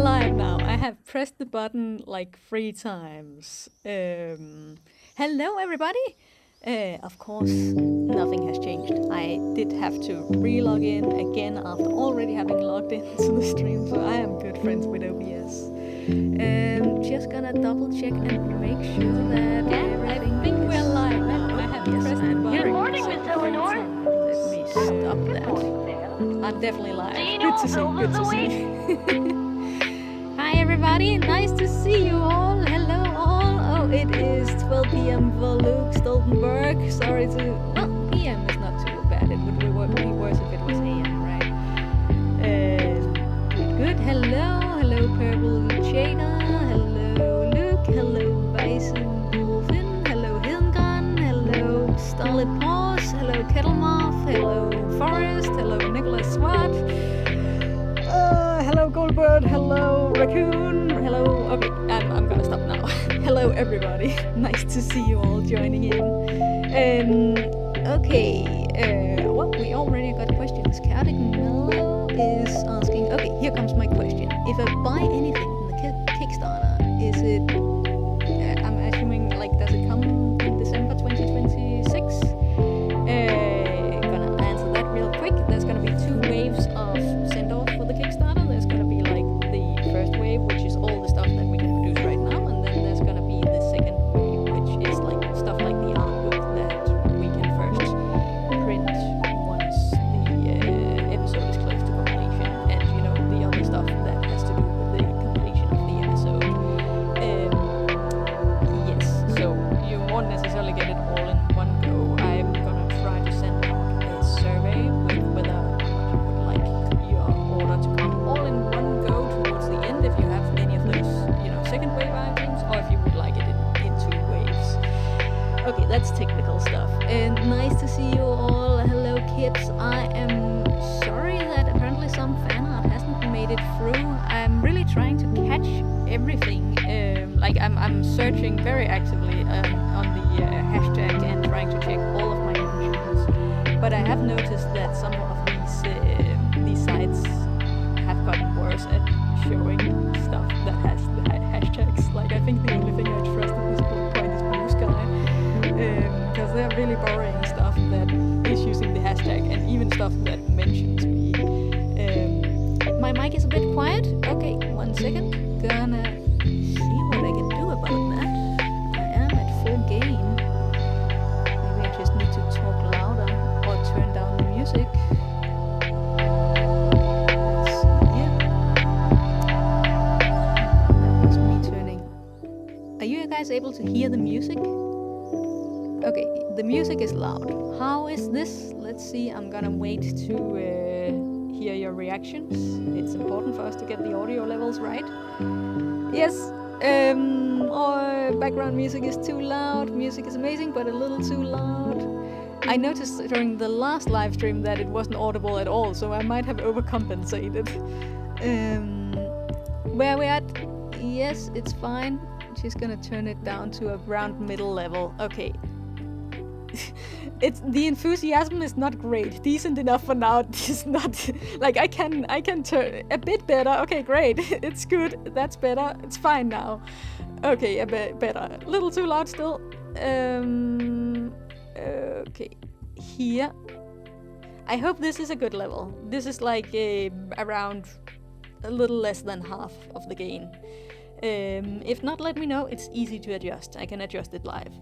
live now. I have pressed the button like 3 times. Hello, everybody. Of course, nothing has changed. I did have to re-log in again after already having logged into the stream, so I am good friends with OBS. Just gonna double check and make sure that I think we're live now. I have pressed the button. Good morning, Miss Eleanor. Let me stop that. I'm definitely live. Good to see. Good to see. Hi everybody, nice to see you all. Hello all. Oh, it is 12 p.m. for Luke Stoltenberg. Sorry to... Well, p.m. is not too bad. It would be worse if it was a.m., right? Good. Hello Purple Jada. Hello Luke. Hello Bison Wolfin. Hello Hilngon. Hello Starlit Paws. Hello Kettlemoth. Hello Forest. Hello Nicholas Swart. Hello Goldbird, hello Raccoon, hello... Okay, I'm gonna stop now. Hello everybody, nice to see you all joining in. Well, we already got questions. Gartic Mellow is asking... Okay, here comes my question. If I buy anything from the Kickstarter, is it... I'm assuming, like, does it come in December 2026? Gonna answer that real quick. There's gonna be 2 waves of send-off for the Kickstarter. Which is all the stuff that we can produce right now, and then there's gonna be the second wave, which is like stuff like the art book that we can first print once the episode is close to completion, and you know, the other stuff that has to do with the completion of the episode. Yes, so you won't necessarily get it all in one go. I'm gonna try to send out a survey with whether or not you would like your order to come all in one go towards the end, if you have any of those, you know, second wave items, or if you would like it in 2 waves. Okay, that's technical stuff. And nice to see you all. Hello, Kips. I am sorry that apparently some fan art hasn't made it through. I'm really trying to catch everything. I'm searching very actively on the hashtag and trying to check all of my mentions. But I have noticed that some of these sites have gotten worse at showing stuff that has the hashtags. Like, I think the only thing I trust at this point is Blue Sky, because they're really borrowing stuff that is using the hashtag, and even stuff that mentions me. My mic is a bit quiet. Okay, 1 second. Gonna see what I can do about that. I am at full gain. Maybe I just need to talk louder or turn down the music. Are you guys able to hear the music? Okay, the music is loud. How is this? Let's see, I'm gonna wait to hear your reactions. It's important for us to get the audio levels right. Yes, background music is too loud. Music is amazing, but a little too loud. I noticed during the last live stream that it wasn't audible at all, so I might have overcompensated. Where are we at? Yes, it's fine. She's gonna turn it down to around middle level. Okay. It's the enthusiasm is not great. Decent enough for now. It's not like I can turn a bit better. Okay, great. It's good. That's better. It's fine now. Okay, a bit better. A little too loud still. Okay. Here. I hope this is a good level. This is like around a little less than half of the gain. If not, let me know. It's easy to adjust. I can adjust it live.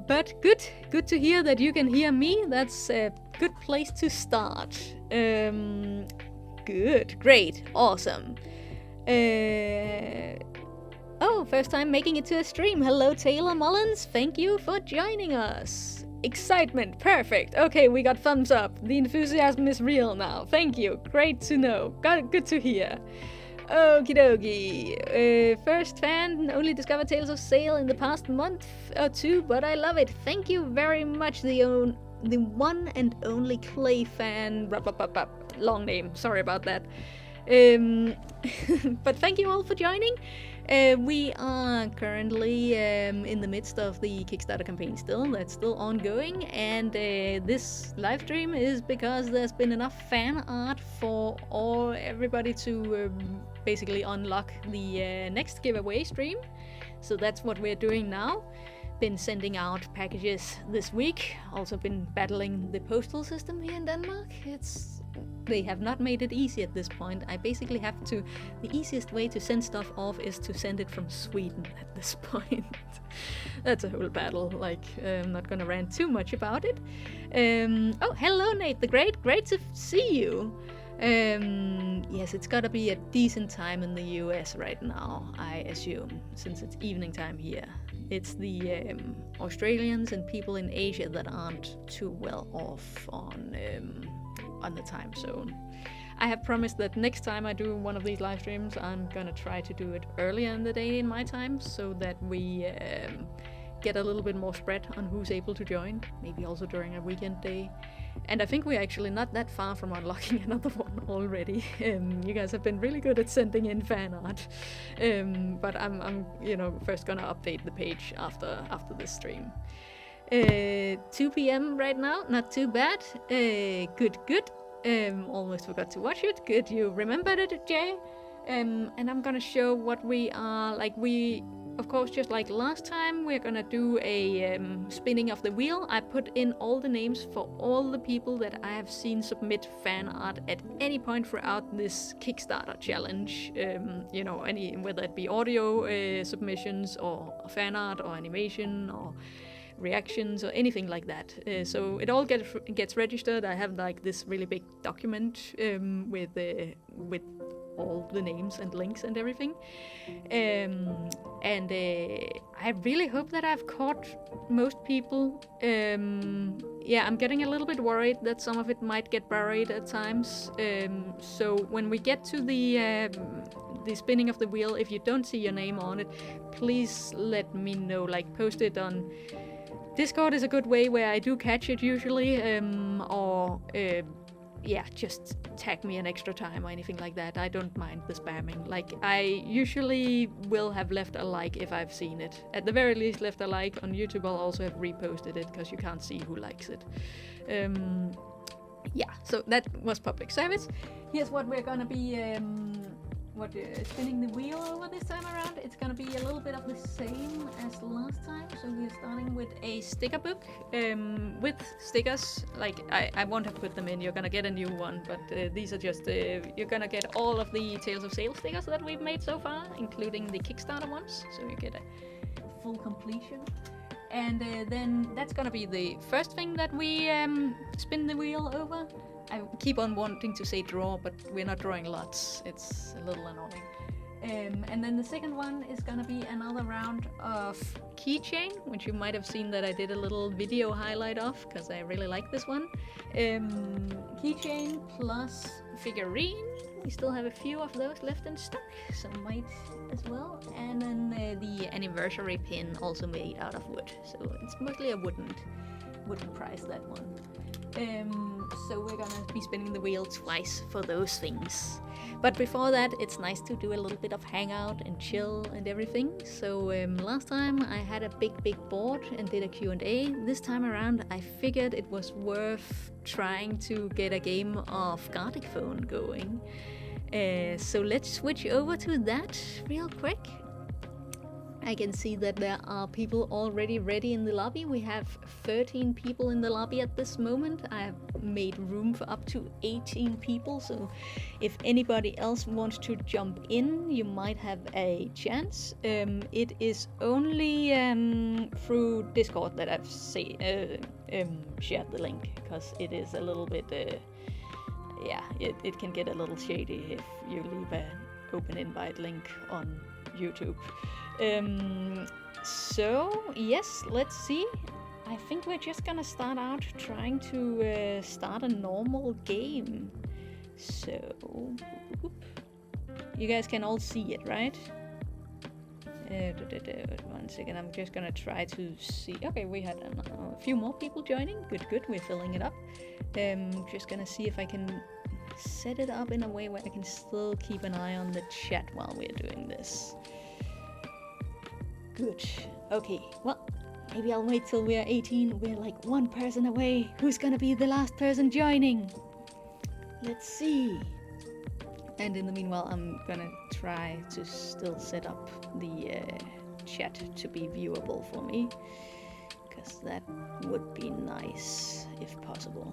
But good to hear that you can hear me. That's a good place to start. Good, great, awesome. First time making it to a stream. Hello, Taylor Mullins. Thank you for joining us. Excitement, perfect. Okay, we got thumbs up. The enthusiasm is real now. Thank you. Great to know. Good to hear. Okie dokie. First fan, only discovered Tales of Zale in the past month or 2, but I love it. Thank you very much, the one and only Clay fan. Long name, sorry about that. But thank you all for joining. We are currently in the midst of the Kickstarter campaign still. That's still ongoing. And this live stream is because there's been enough fan art for everybody to basically unlock the next giveaway stream. So that's what we're doing now. Been sending out packages this week. Also been battling the postal system here in Denmark. They have not made it easy at this point. I basically have to. The easiest way to send stuff off is to send it from Sweden at this point. That's a whole battle. Like, I'm not gonna rant too much about it. Oh, hello, Nate the Great. Great to see you. Yes, it's gotta be a decent time in the US right now, I assume, since it's evening time here. It's the Australians and people in Asia that aren't too well off on the time zone. I have promised that next time I do one of these live streams, I'm gonna try to do it earlier in the day in my time, so that we get a little bit more spread on who's able to join, maybe also during a weekend day. And I think we're actually not that far from unlocking another one already. You guys have been really good at sending in fan art, but I'm first gonna update the page after this stream. 2 p.m. right now, not too bad. Good. Almost forgot to watch it. Good, you remembered it, Jay. And I'm gonna show what we are like. Of course, just like last time, we're gonna do a spinning of the wheel. I put in all the names for all the people that I have seen submit fan art at any point throughout this Kickstarter challenge. Whether it be audio submissions or fan art or animation or reactions or anything like that. So it all gets registered. I have like this really big document with all the names and links and everything. I really hope that I've caught most people. I'm getting a little bit worried that some of it might get buried at times. So when we get to the spinning of the wheel, if you don't see your name on it, please let me know. Like, post it on Discord is a good way where I do catch it usually, just tag me an extra time or anything like that. I don't mind the spamming. Like, I usually will have left a like if I've seen it. At the very least, left a like. On YouTube, I'll also have reposted it because you can't see who likes it. So that was public service. Here's what we're gonna be spinning the wheel over this time around. It's gonna be a little bit of the same as last time. So we're starting with a sticker book with stickers. Like, I won't have put them in, you're gonna get a new one, but these are just, you're gonna get all of the Tales of Zale stickers that we've made so far, including the Kickstarter ones, so you get a full completion. And then that's gonna be the first thing that we spin the wheel over. I keep on wanting to say draw, but we're not drawing lots. It's a little annoying. And then the second one is gonna be another round of keychain, which you might have seen that I did a little video highlight of, because I really like this one. Keychain plus figurine. We still have a few of those left in stock, so might as well. And then the anniversary pin, also made out of wood. So it's mostly a wooden prize, that one. So we're gonna be spinning the wheel twice for those things. But before that, it's nice to do a little bit of hangout and chill and everything. So last time I had a big board and did a Q&A. This time around, I figured it was worth trying to get a game of Gartic Phone going. So let's switch over to that real quick. I can see that there are people already ready in the lobby. We have 13 people in the lobby at this moment. I have made room for up to 18 people, so if anybody else wants to jump in, you might have a chance. It is only through Discord that I've shared the link, because it is a little bit, it can get a little shady if you leave an open invite link on YouTube. So yes, let's see. I think we're just gonna start out trying to start a normal game. So you guys can all see it, right? 1 second, I'm just gonna try to see. Okay, we had a few more people joining. Good, we're filling it up. Just gonna see if I can set it up in a way where I can still keep an eye on the chat while we're doing this. Good. Okay, well, maybe I'll wait till we're 18. We're like one person away. Who's gonna be the last person joining? Let's see. And in the meanwhile, I'm gonna try to still set up the chat to be viewable for me, because that would be nice if possible.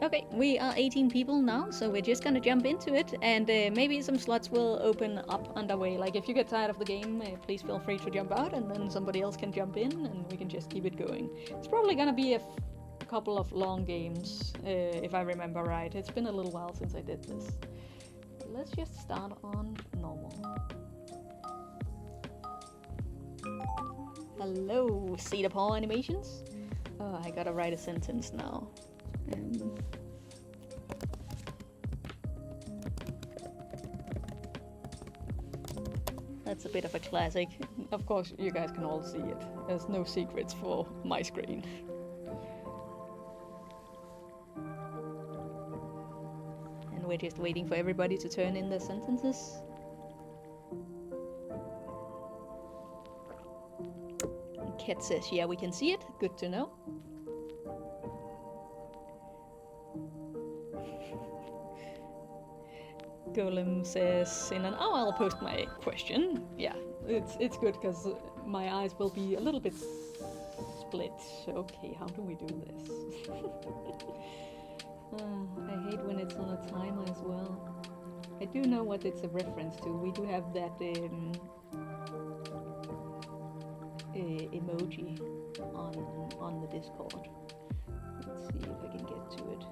Okay, we are 18 people now, so we're just gonna jump into it, and maybe some slots will open up underway. Like, if you get tired of the game, please feel free to jump out, and then somebody else can jump in, and we can just keep it going. It's probably gonna be a couple of long games, if I remember right. It's been a little while since I did this. But let's just start on normal. Hello, Cedar Paw Animations. Oh, I gotta write a sentence now. That's a bit of a classic. Of course, you guys can all see it. There's no secrets for my screen. And we're just waiting for everybody to turn in their sentences. Ket says, yeah, we can see it. Good to know. Golem says, in an hour I'll post my question. Yeah, it's good because my eyes will be a little bit split. Okay, how do we do this? I hate when it's on a timer as well. I do know what it's a reference to. We do have that emoji on the Discord. Let's see if I can get to it.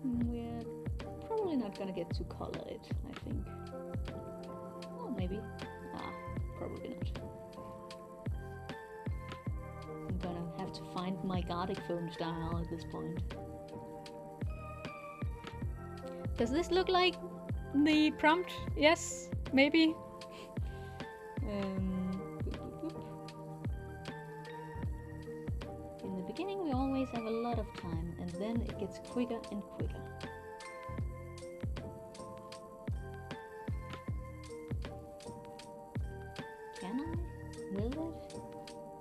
We're probably not gonna get to color it, I think. Oh, maybe. Probably not. I'm gonna have to find my Gartic Phone style at this point. Does this look like the prompt? Yes, maybe. In the beginning, we always have a lot of time, and then it gets quicker and quicker. Can I? Will it?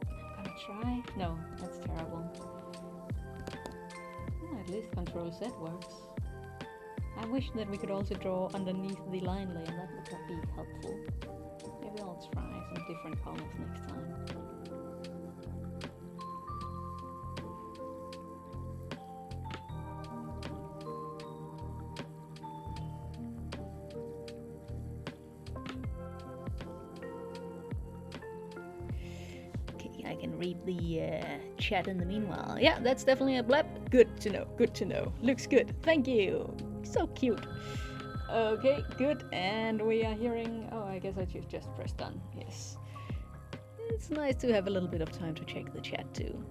I'm gonna try. No, that's terrible. Oh, at least Control Z works. I wish that we could also draw underneath the line layer. That would be helpful. Maybe I'll try some different colors next time. I can read the chat in the meanwhile. Yeah, that's definitely a blep. Good to know, good to know. Looks good, thank you. So cute. Okay, good, and we are hearing... Oh, I guess I should just press done, yes. It's nice to have a little bit of time to check the chat too.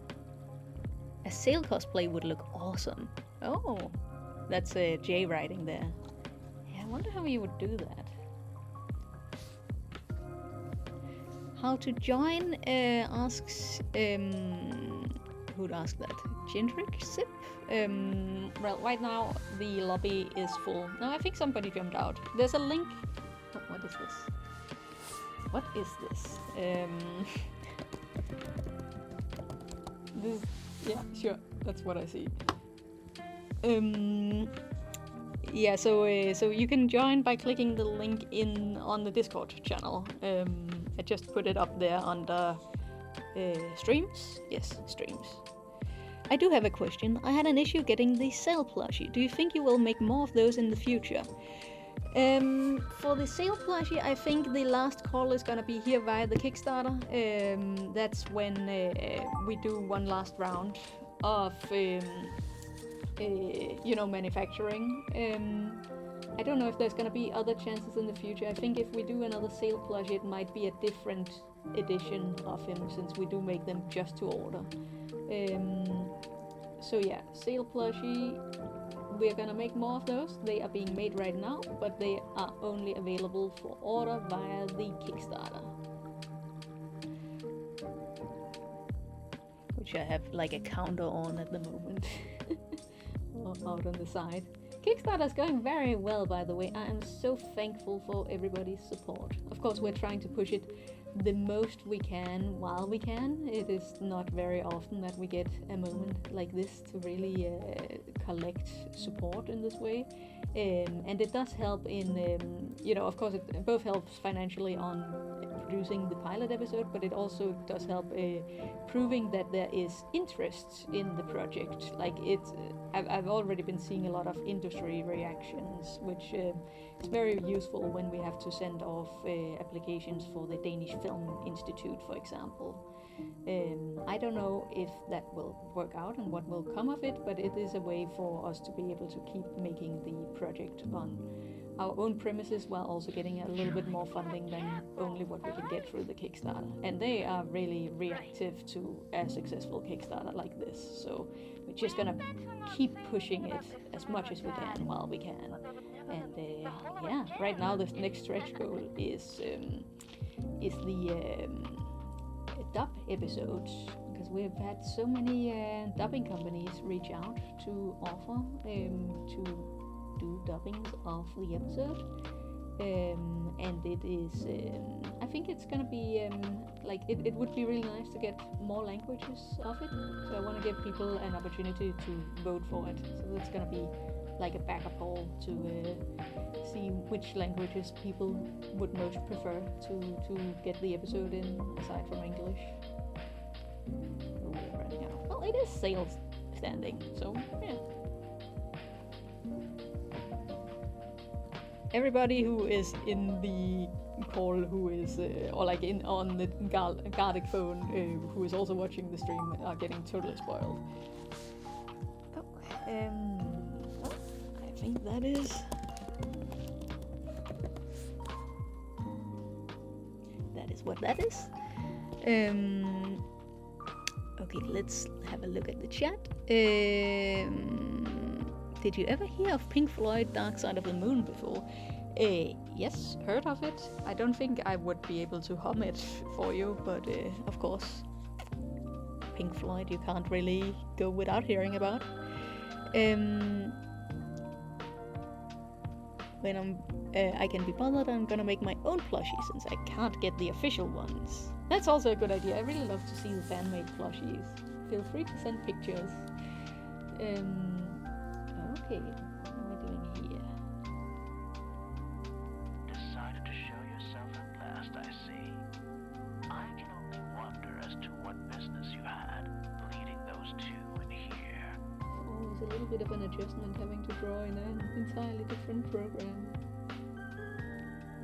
A Zale cosplay would look awesome. Oh, that's a J writing there. Yeah, I wonder how you would do that. How to join asks who'd ask that? Gendrick Sip? Well, right now the lobby is full. No, I think somebody jumped out. There's a link. Oh, what is this? What is this? This. Yeah, sure. That's what I see. Yeah, so you can join by clicking the link on the Discord channel. I just put it up there under streams. Yes, streams. I do have a question. I had an issue getting the Zale plushie. Do you think you will make more of those in the future? For the Zale plushie, I think the last call is gonna be here via the Kickstarter. That's when we do one last round of manufacturing. I don't know if there's gonna be other chances in the future. I think if we do another Zale plushie, it might be a different edition of him, since we do make them just to order. So yeah, Zale plushie. We're gonna make more of those. They are being made right now, but they are only available for order via the Kickstarter, which I have like a counter on at the moment. Out on the side. Kickstarter is going very well, by the way. I am so thankful for everybody's support. Of course, we're trying to push it the most we can while we can. It is not very often that we get a moment like this to really collect support in this way. And it does help in, of course, it both helps financially on producing the pilot episode, but it also does help proving that there is interest in the project. Like I've already been seeing a lot of industry reactions, which is very useful when we have to send off applications for the Danish Film Institute, for example. I don't know if that will work out and what will come of it, but it is a way for us to be able to keep making the project on our own premises while also getting a little bit more funding than only what we can get through the Kickstarter. And they are really reactive to a successful Kickstarter like this, so we're just gonna keep pushing it as much as we can while we can. And yeah, right now the next stretch goal is the dub episodes, because we've had so many dubbing companies reach out to offer to do dubbings of the episode, and it is I think it's gonna be like it would be really nice to get more languages of it, so I want to give people an opportunity to vote for it, so it's gonna be like a backup poll to see which languages people would most prefer to get the episode in, aside from English. We're running out. Well, it is sales standing, so yeah. Everybody who is in the call, who is or like in on the Gartic Phone, who is also watching the stream, are getting totally spoiled. Oh, I think that is. That is what that is. Okay, let's have a look at the chat. Did you ever hear of Pink Floyd Dark Side of the Moon before? Yes, heard of it. I don't think I would be able to hum it for you, but of course, Pink Floyd you can't really go without hearing about. When I can be bothered, I'm gonna make my own plushie since I can't get the official ones. That's also a good idea. I really love to see the fan-made plushies. Feel free to send pictures. Okay, what am I doing here? Decided to show yourself at last, I see. I can only wonder as to what business you had leading those two in here. Always a little bit of an adjustment having to draw in an entirely different program.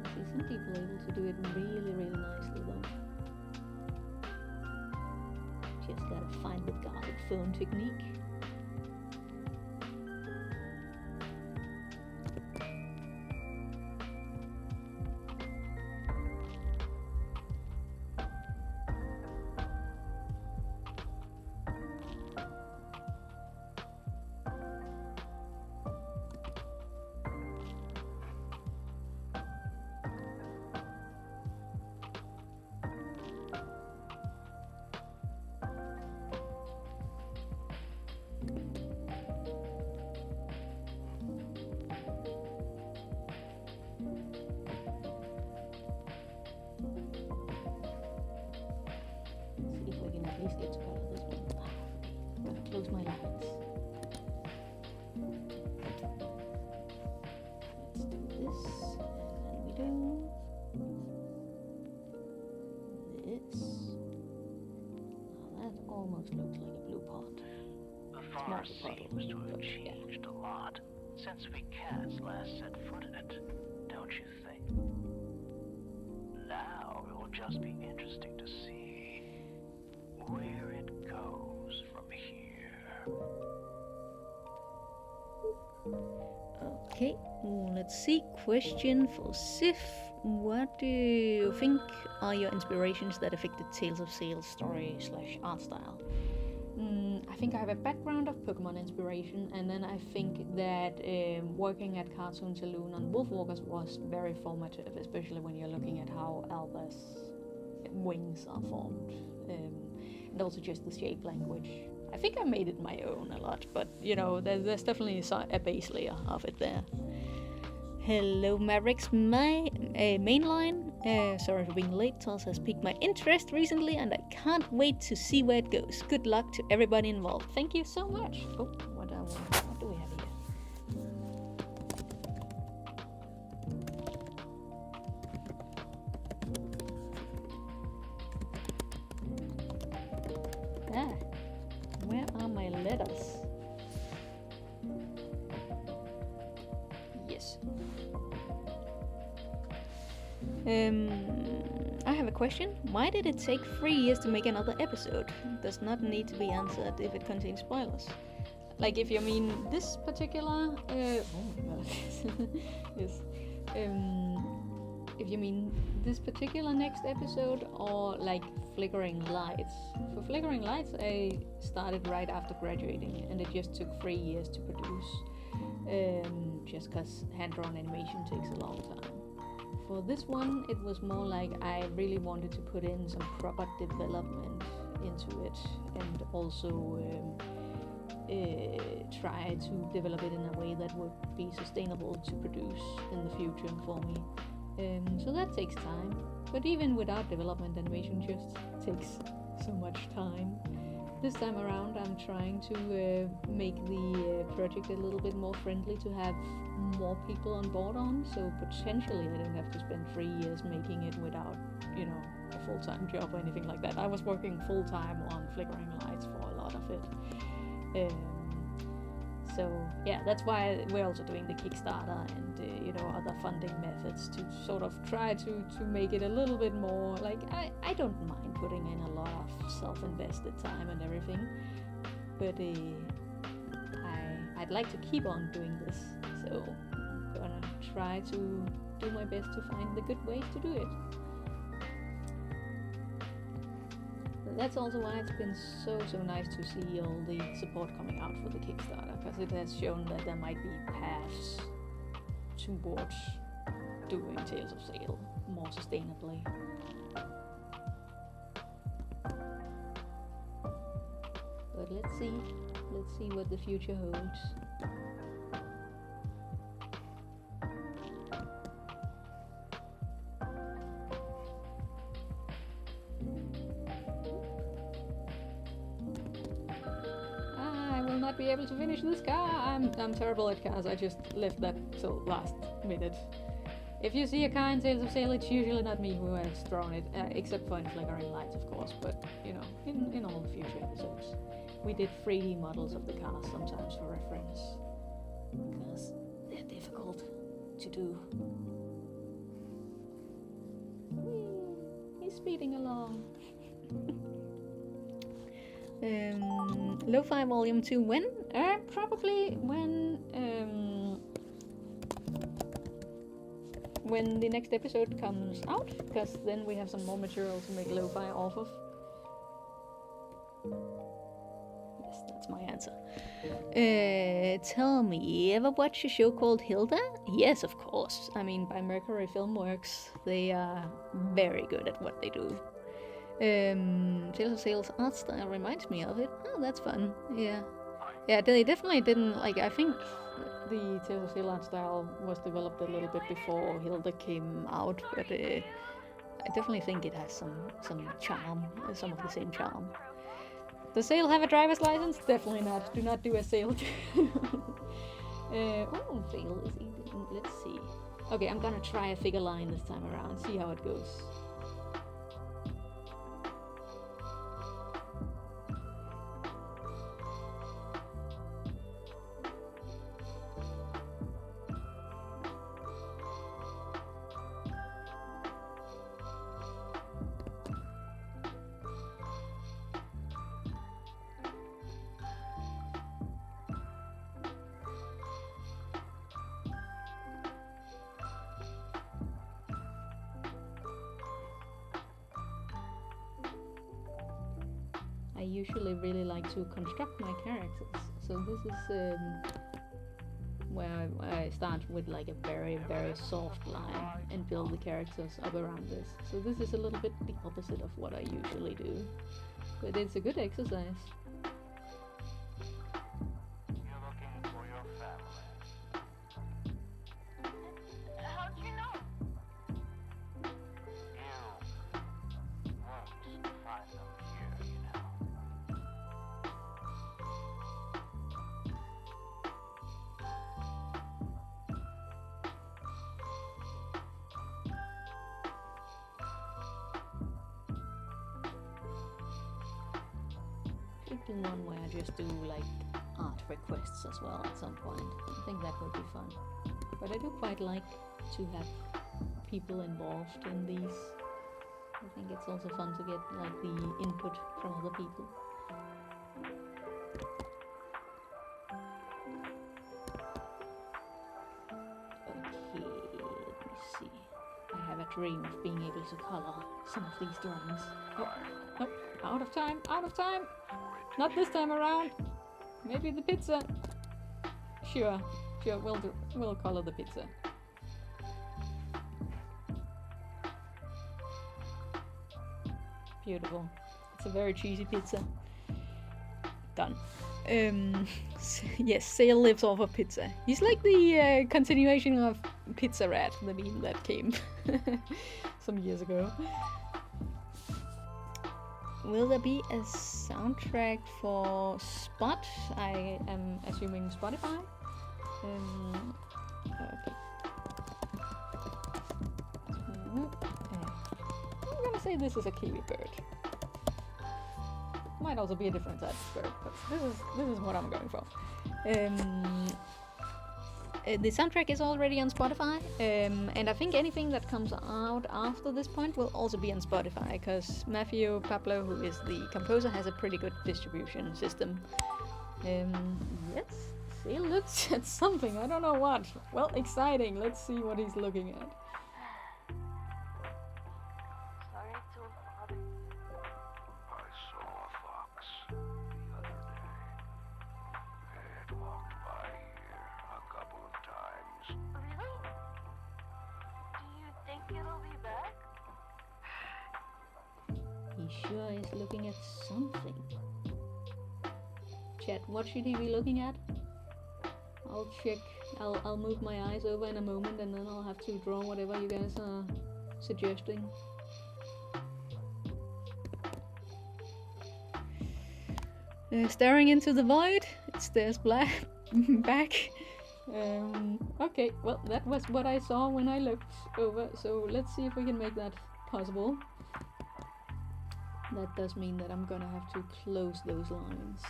I see some people able to do it really, really nicely though. Just gotta find the Gartic Phone technique. Close my lines. Let's do this, and then we do this. Now that almost looks like a blue pot. The forest seems to have changed a lot since we cats last set foot in it, don't you think? Now it will just be interesting to see where it goes from here. Okay, let's see. Question for Sif. What do you think are your inspirations that affected Tales of Zale's story / art style? think I have a background of Pokemon inspiration, and then I think that working at Cartoon Saloon on Wolfwalkers was very formative, especially when you're looking at how Alba's wings are formed, and also just the shape language. I think I made it my own a lot, but there's definitely a base layer of it there. Hello Mavericks, my mainline. Sorry for being late. Tals has piqued my interest recently, and I can't wait to see where it goes. Good luck to everybody involved. Thank you so much. Oh, what do we have here? Where are my letters? Yes. I have a question. Why did it take 3 years to make another episode? Does not need to be answered if it contains spoilers. Like if you mean this particular yes. If you mean this particular next episode, or like Flickering Lights. For Flickering Lights I started right after graduating, and it just took 3 years to produce. Just because hand-drawn animation takes a long time. For this one, it was more like I really wanted to put in some proper development into it, and also try to develop it in a way that would be sustainable to produce in the future for me. So that takes time, but even without development, animation just takes so much time. This time around I'm trying to make the project a little bit more friendly to have more people on board on, so potentially I don't have to spend 3 years making it without, a full-time job or anything like that. I was working full-time on Flickering Lights for a lot of it. So yeah, that's why we're also doing the Kickstarter and other funding methods to sort of try to make it a little bit more like I don't mind putting in a lot of self-invested time and everything, but I'd like to keep on doing this, so I'm gonna try to do my best to find the good ways to do it. That's also why it's been so nice to see all the support coming out for the Kickstarter, because it has shown that there might be paths towards doing Tales of Zale more sustainably. But let's see what the future holds. Be able to finish this car. I'm terrible at cars. I just left that till last minute. If you see a car in Tales of Zale, it's usually not me who has drawn it, except for in Flickering Lights, of course, but in all the future episodes. We did 3D models of the cars sometimes for reference, because they're difficult to do. Whee! He's speeding along. Lo-Fi Volume 2 when? Probably when the next episode comes out, because then we have some more material to make Lo-Fi off of. Yes, that's my answer. Tell me, ever watch a show called Hilda? Yes, of course. I mean, by Mercury Filmworks. They are very good at what they do. Tales of Zale's art style reminds me of it. Oh, that's fun. Yeah, they definitely didn't, I think the Tales of Zale art style was developed a little bit before Hilda came out, but I definitely think it has some charm, some of the same charm. Does Zale have a driver's license? Definitely not. Do not do a Zale. Zale is easy. Let's see. Okay, I'm gonna try a figure line this time around, see how it goes. I usually really like to construct my characters. So this is where I start with like a very, very soft line and build the characters up around this. So this is a little bit the opposite of what I usually do. But it's a good exercise. You're looking for your family. How'd you know? You won't find them here, you know. Should do one where I just do like art requests as well at some point. I think that would be fun. But I do quite like to have people involved in these. I think it's also fun to get like the input from other people. Okay, let me see. I have a dream of being able to color some of these drawings. Oh, nope, out of time, out of time! Not this time around! Maybe the pizza! Sure, we'll color the pizza. Beautiful. It's a very cheesy pizza. Done. Yes, Zale lives off of pizza. He's like the continuation of Pizza Rat, the meme that came some years ago. Will there be a soundtrack for Spot? I am assuming Spotify. Okay. I'm gonna say this is a kiwi bird. Might also be a different type of bird, but this is what I'm going for. The soundtrack is already on Spotify, and I think anything that comes out after this point will also be on Spotify, because Matthew Pablo, who is the composer, has a pretty good distribution system. Yes, he looks at something, I don't know what. Well, exciting, let's see what he's looking at. Sorry to bother you. I saw a fox the other day. It walked by here a couple of times. Really? Do you think it'll be back? He sure is looking at something. Chat, what should he be looking at? I'll check. I'll move my eyes over in a moment, and then I'll have to draw whatever you guys are suggesting. Staring into the void. It stares back. Okay, well, that was what I saw when I looked over, so let's see if we can make that possible. That does mean that I'm gonna have to close those lines.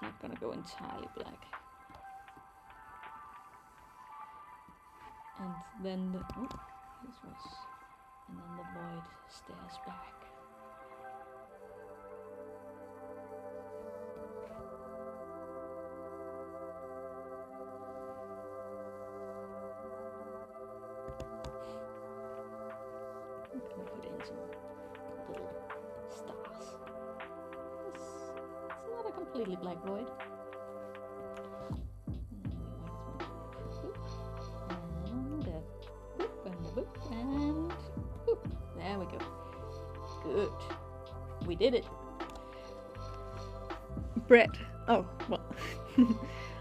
Not gonna go entirely black. And then the and then the void stares back. I'm gonna put in some little stars. It's not a completely black void. And boop. There we go. Good. We did it. Brett. Oh, well.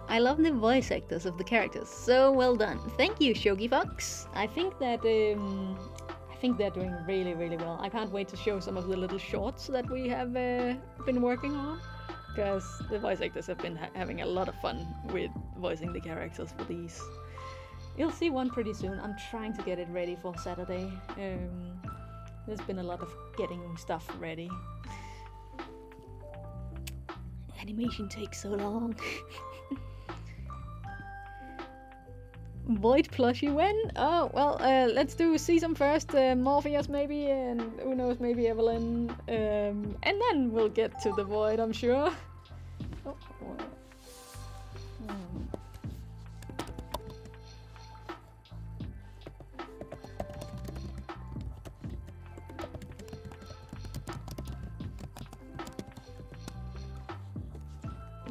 I love the voice actors of the characters. So well done. Thank you, Shogi Fox. I think that they're doing really, really well. I can't wait to show some of the little shorts that we have been working on, because the voice actors have been having a lot of fun with voicing the characters for these. You'll see one pretty soon. I'm trying to get it ready for Saturday. There's been a lot of getting stuff ready. Animation takes so long. Void plushie when? Oh, well, let's do Season first, Morpheus maybe, and who knows, maybe Evelyn. And then we'll get to the Void, I'm sure. Oh,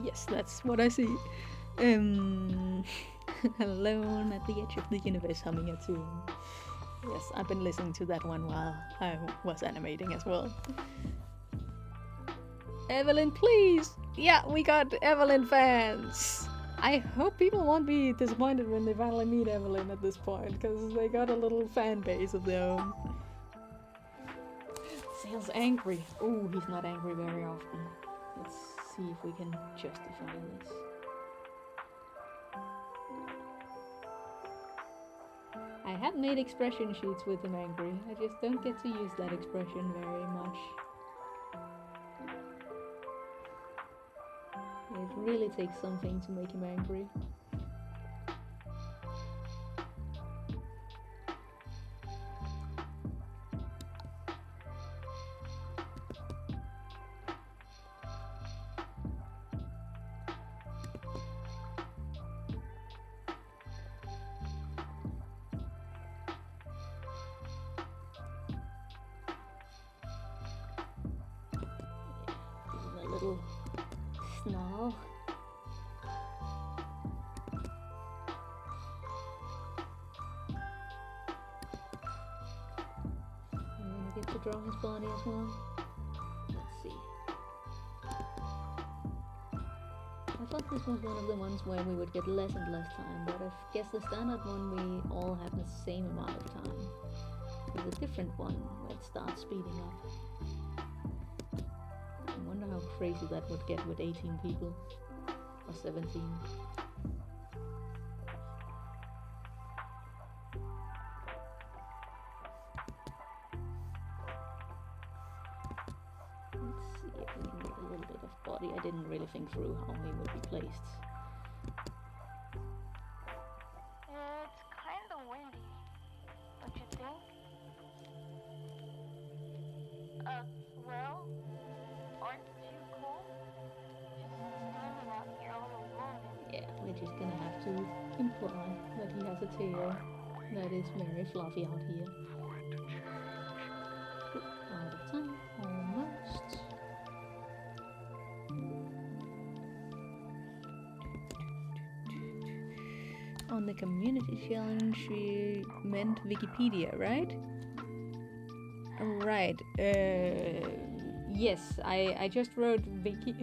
Yes, that's what I see. Alone at the edge of the universe humming a tune. Yes, I've been listening to that one while I was animating as well. Evelyn, please! Yeah, we got Evelyn fans! I hope people won't be disappointed when they finally meet Evelyn at this point, because they got a little fan base of their own. Zale's angry. Ooh, he's not angry very often. Let's see if we can justify this. I have made expression sheets with him angry. I just don't get to use that expression very much. It really takes something to make him angry. A little snarl. I'm gonna get to draw his body as well. Let's see. I thought this was one of the ones where we would get less and less time, but I guess the standard one we all have the same amount of time. There's a different one where it starts speeding up. I wonder how crazy that would get with 18 people. Or 17. Let's see if we can get a little bit of body. I didn't really think through how he would be placed. It's kind of windy, don't you think? Well, aren't you cool? Just standing out here all alone. Yeah, we're just gonna have to imply that he has a tail that is very fluffy out here. Out of time, almost. On the community challenge, you meant Wikipedia, right? Right. Yes, I just wrote Wiki,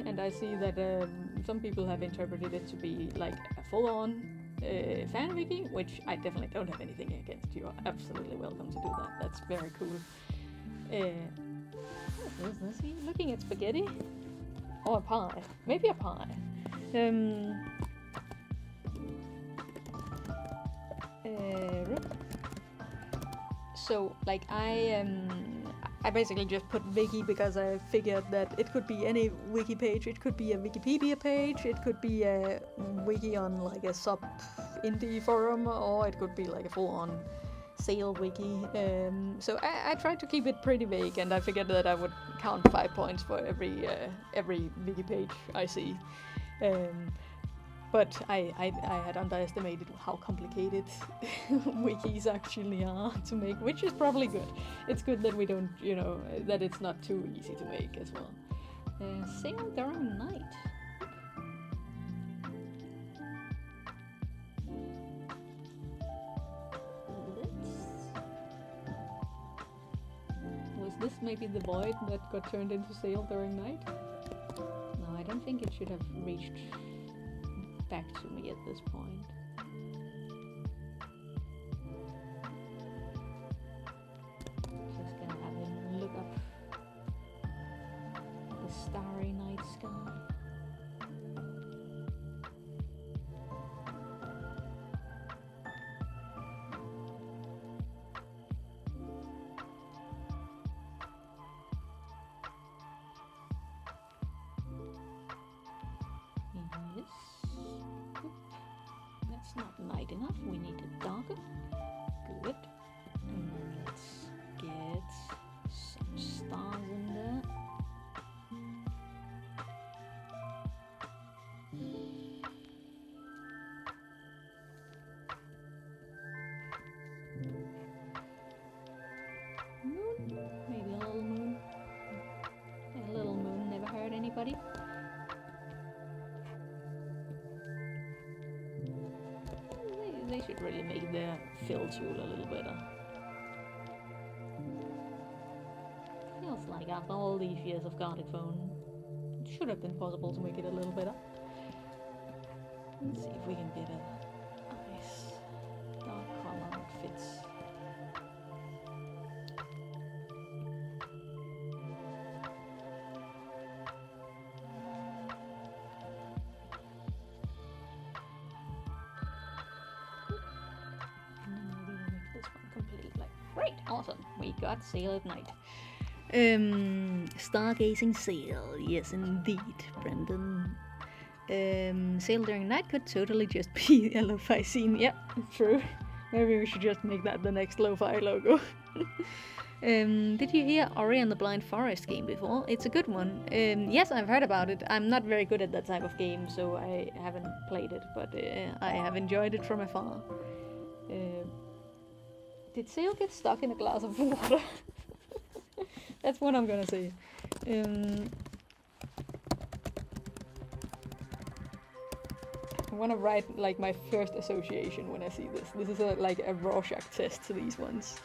and I see that some people have interpreted it to be like a full-on fan wiki, which I definitely don't have anything against. You are absolutely welcome to do that. That's very cool. Is he looking at spaghetti? Or a pie? Maybe a pie. So, like, I basically just put wiki because I figured that it could be any wiki page. It could be a Wikipedia page, it could be a wiki on like a sub-indie forum, or it could be like a full-on Zale wiki. So I tried to keep it pretty vague, and I figured that I would count 5 points for every wiki page I see. But I had underestimated how complicated wikis actually are to make, which is probably good. It's good that we don't, that it's not too easy to make as well. Zale during night. Was this maybe the void that got turned into Zale during night? No, I don't think it should have reached back to me at this point. Just gonna have him look up the starry night sky. Yes. That's not light enough. We need it darker. Good. And then let's get some stars in there. Moon? Maybe a little moon. A little moon never hurt anybody. They should really make their fill tool a little better. Feels like after all these years of Gartic Phone, it should have been possible to make it a little better. Let's see if we can get a nice dark color that fits. And then maybe we'll make this one complete. Like, great, awesome. We got Zale at night. Stargazing Zale, yes indeed, Brendan. Zale during night could totally just be a lo-fi scene. Yep, true. Maybe we should just make that the next lo-fi logo. Did you hear Ori and the Blind Forest game before? It's a good one. Yes, I've heard about it. I'm not very good at that type of game, so I haven't played it, but I have enjoyed it from afar. Did Zale get stuck in a glass of water? That's what I'm gonna say. I wanna write like my first association when I see this. This is like a Rorschach test to these ones.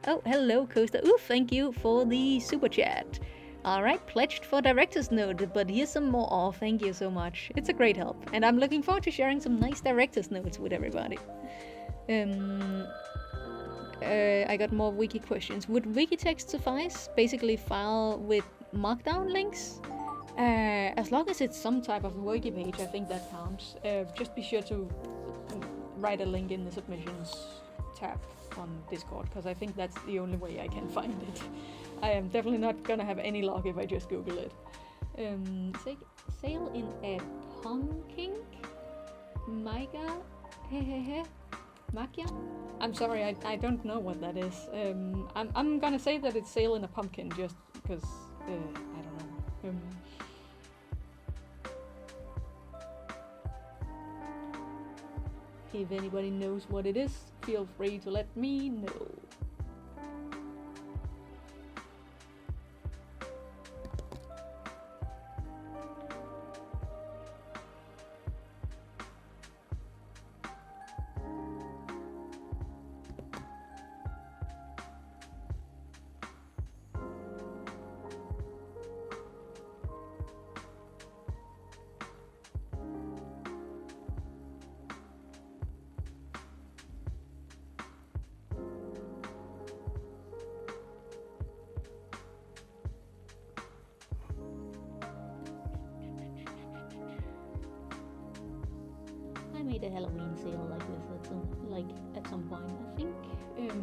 Oh, hello, Coaster. Ooh, thank you for the super chat. Alright, pledged for director's note, but here's some more. Oh, thank you so much. It's a great help, and I'm looking forward to sharing some nice director's notes with everybody. I got more wiki questions. Would wiki text suffice? Basically file with markdown links? As long as it's some type of wiki page, I think that counts. Just be sure to write a link in the submissions tab on Discord, because I think that's the only way I can find it. I am definitely not gonna have any luck if I just Google it. Zale in a pumpkin? Micah? Hehehe. Makia? I'm sorry, I don't know what that is. I'm gonna say that it's Zale in a pumpkin just because, I don't know. If anybody knows what it is, feel free to let me know. I made a Halloween sale like this at some point, I think. Yeah,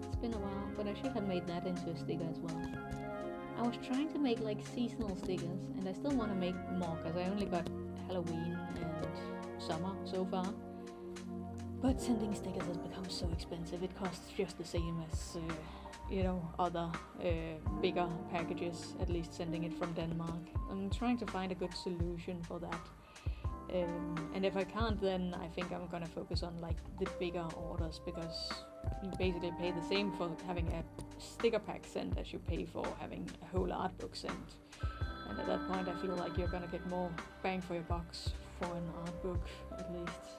it's been a while, but I should have made that into a sticker as well. I was trying to make like seasonal stickers, and I still want to make more because I only got Halloween and summer so far. But sending stickers has become so expensive. It costs just the same as other bigger packages, at least sending it from Denmark. I'm trying to find a good solution for that. And if I can't, then I think I'm gonna focus on like the bigger orders, because you basically pay the same for having a sticker pack sent as you pay for having a whole art book sent. And at that point I feel like you're gonna get more bang for your bucks for an art book, at least.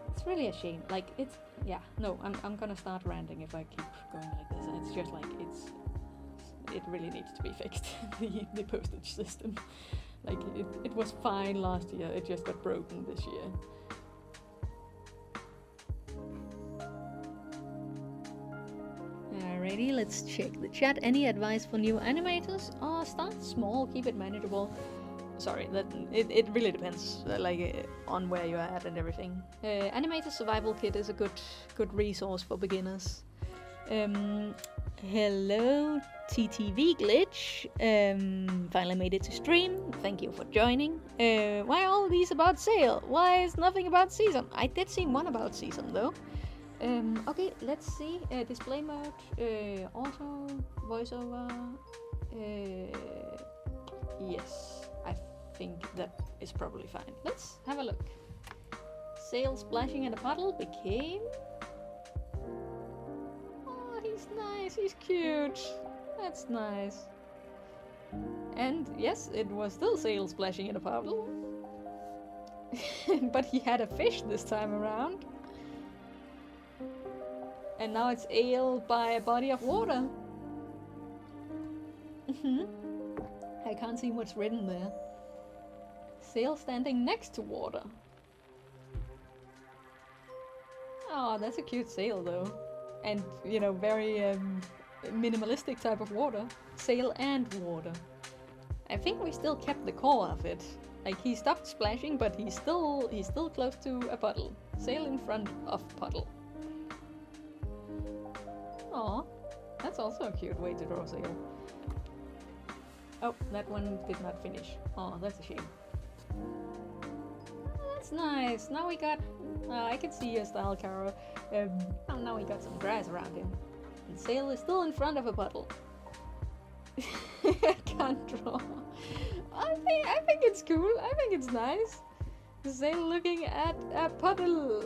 It's really a shame. Like, I'm gonna start ranting if I keep going like this. It's just like, it really needs to be fixed, the postage system. Like, it was fine last year, it just got broken this year. Alrighty, let's check the chat. Any advice for new animators? Start small, keep it manageable. Sorry, it really depends, on where you're at and everything. Animator Survival Kit is a good resource for beginners. Hello, TTV Glitch. Finally made it to stream. Thank you for joining. Why are all these about Zale? Why is nothing about Season? I did see one about Season though. Okay, let's see. Display mode, auto, voiceover. Yes, I think that is probably fine. Let's have a look. Zale splashing in a puddle became... Oh, he's nice, he's cute. That's nice. And yes, it was still Zale splashing in a puddle. But he had a fish this time around. And now it's ale by a body of water. I can't see what's written there. Sail standing next to water. Oh, that's a cute sail though. And, you know, very minimalistic type of water. Sail and water. I think we still kept the core of it. Like, he stopped splashing, but he's still close to a puddle. Sail in front of puddle. Aw, that's also a cute way to draw sail. Oh, that one did not finish. Oh, that's a shame. That's nice. Now we got... I can see your style, Caro. Oh, now we got some grass around him. And sail is still in front of a puddle. I can't draw. I think it's cool. I think it's nice. Zale looking at a puddle.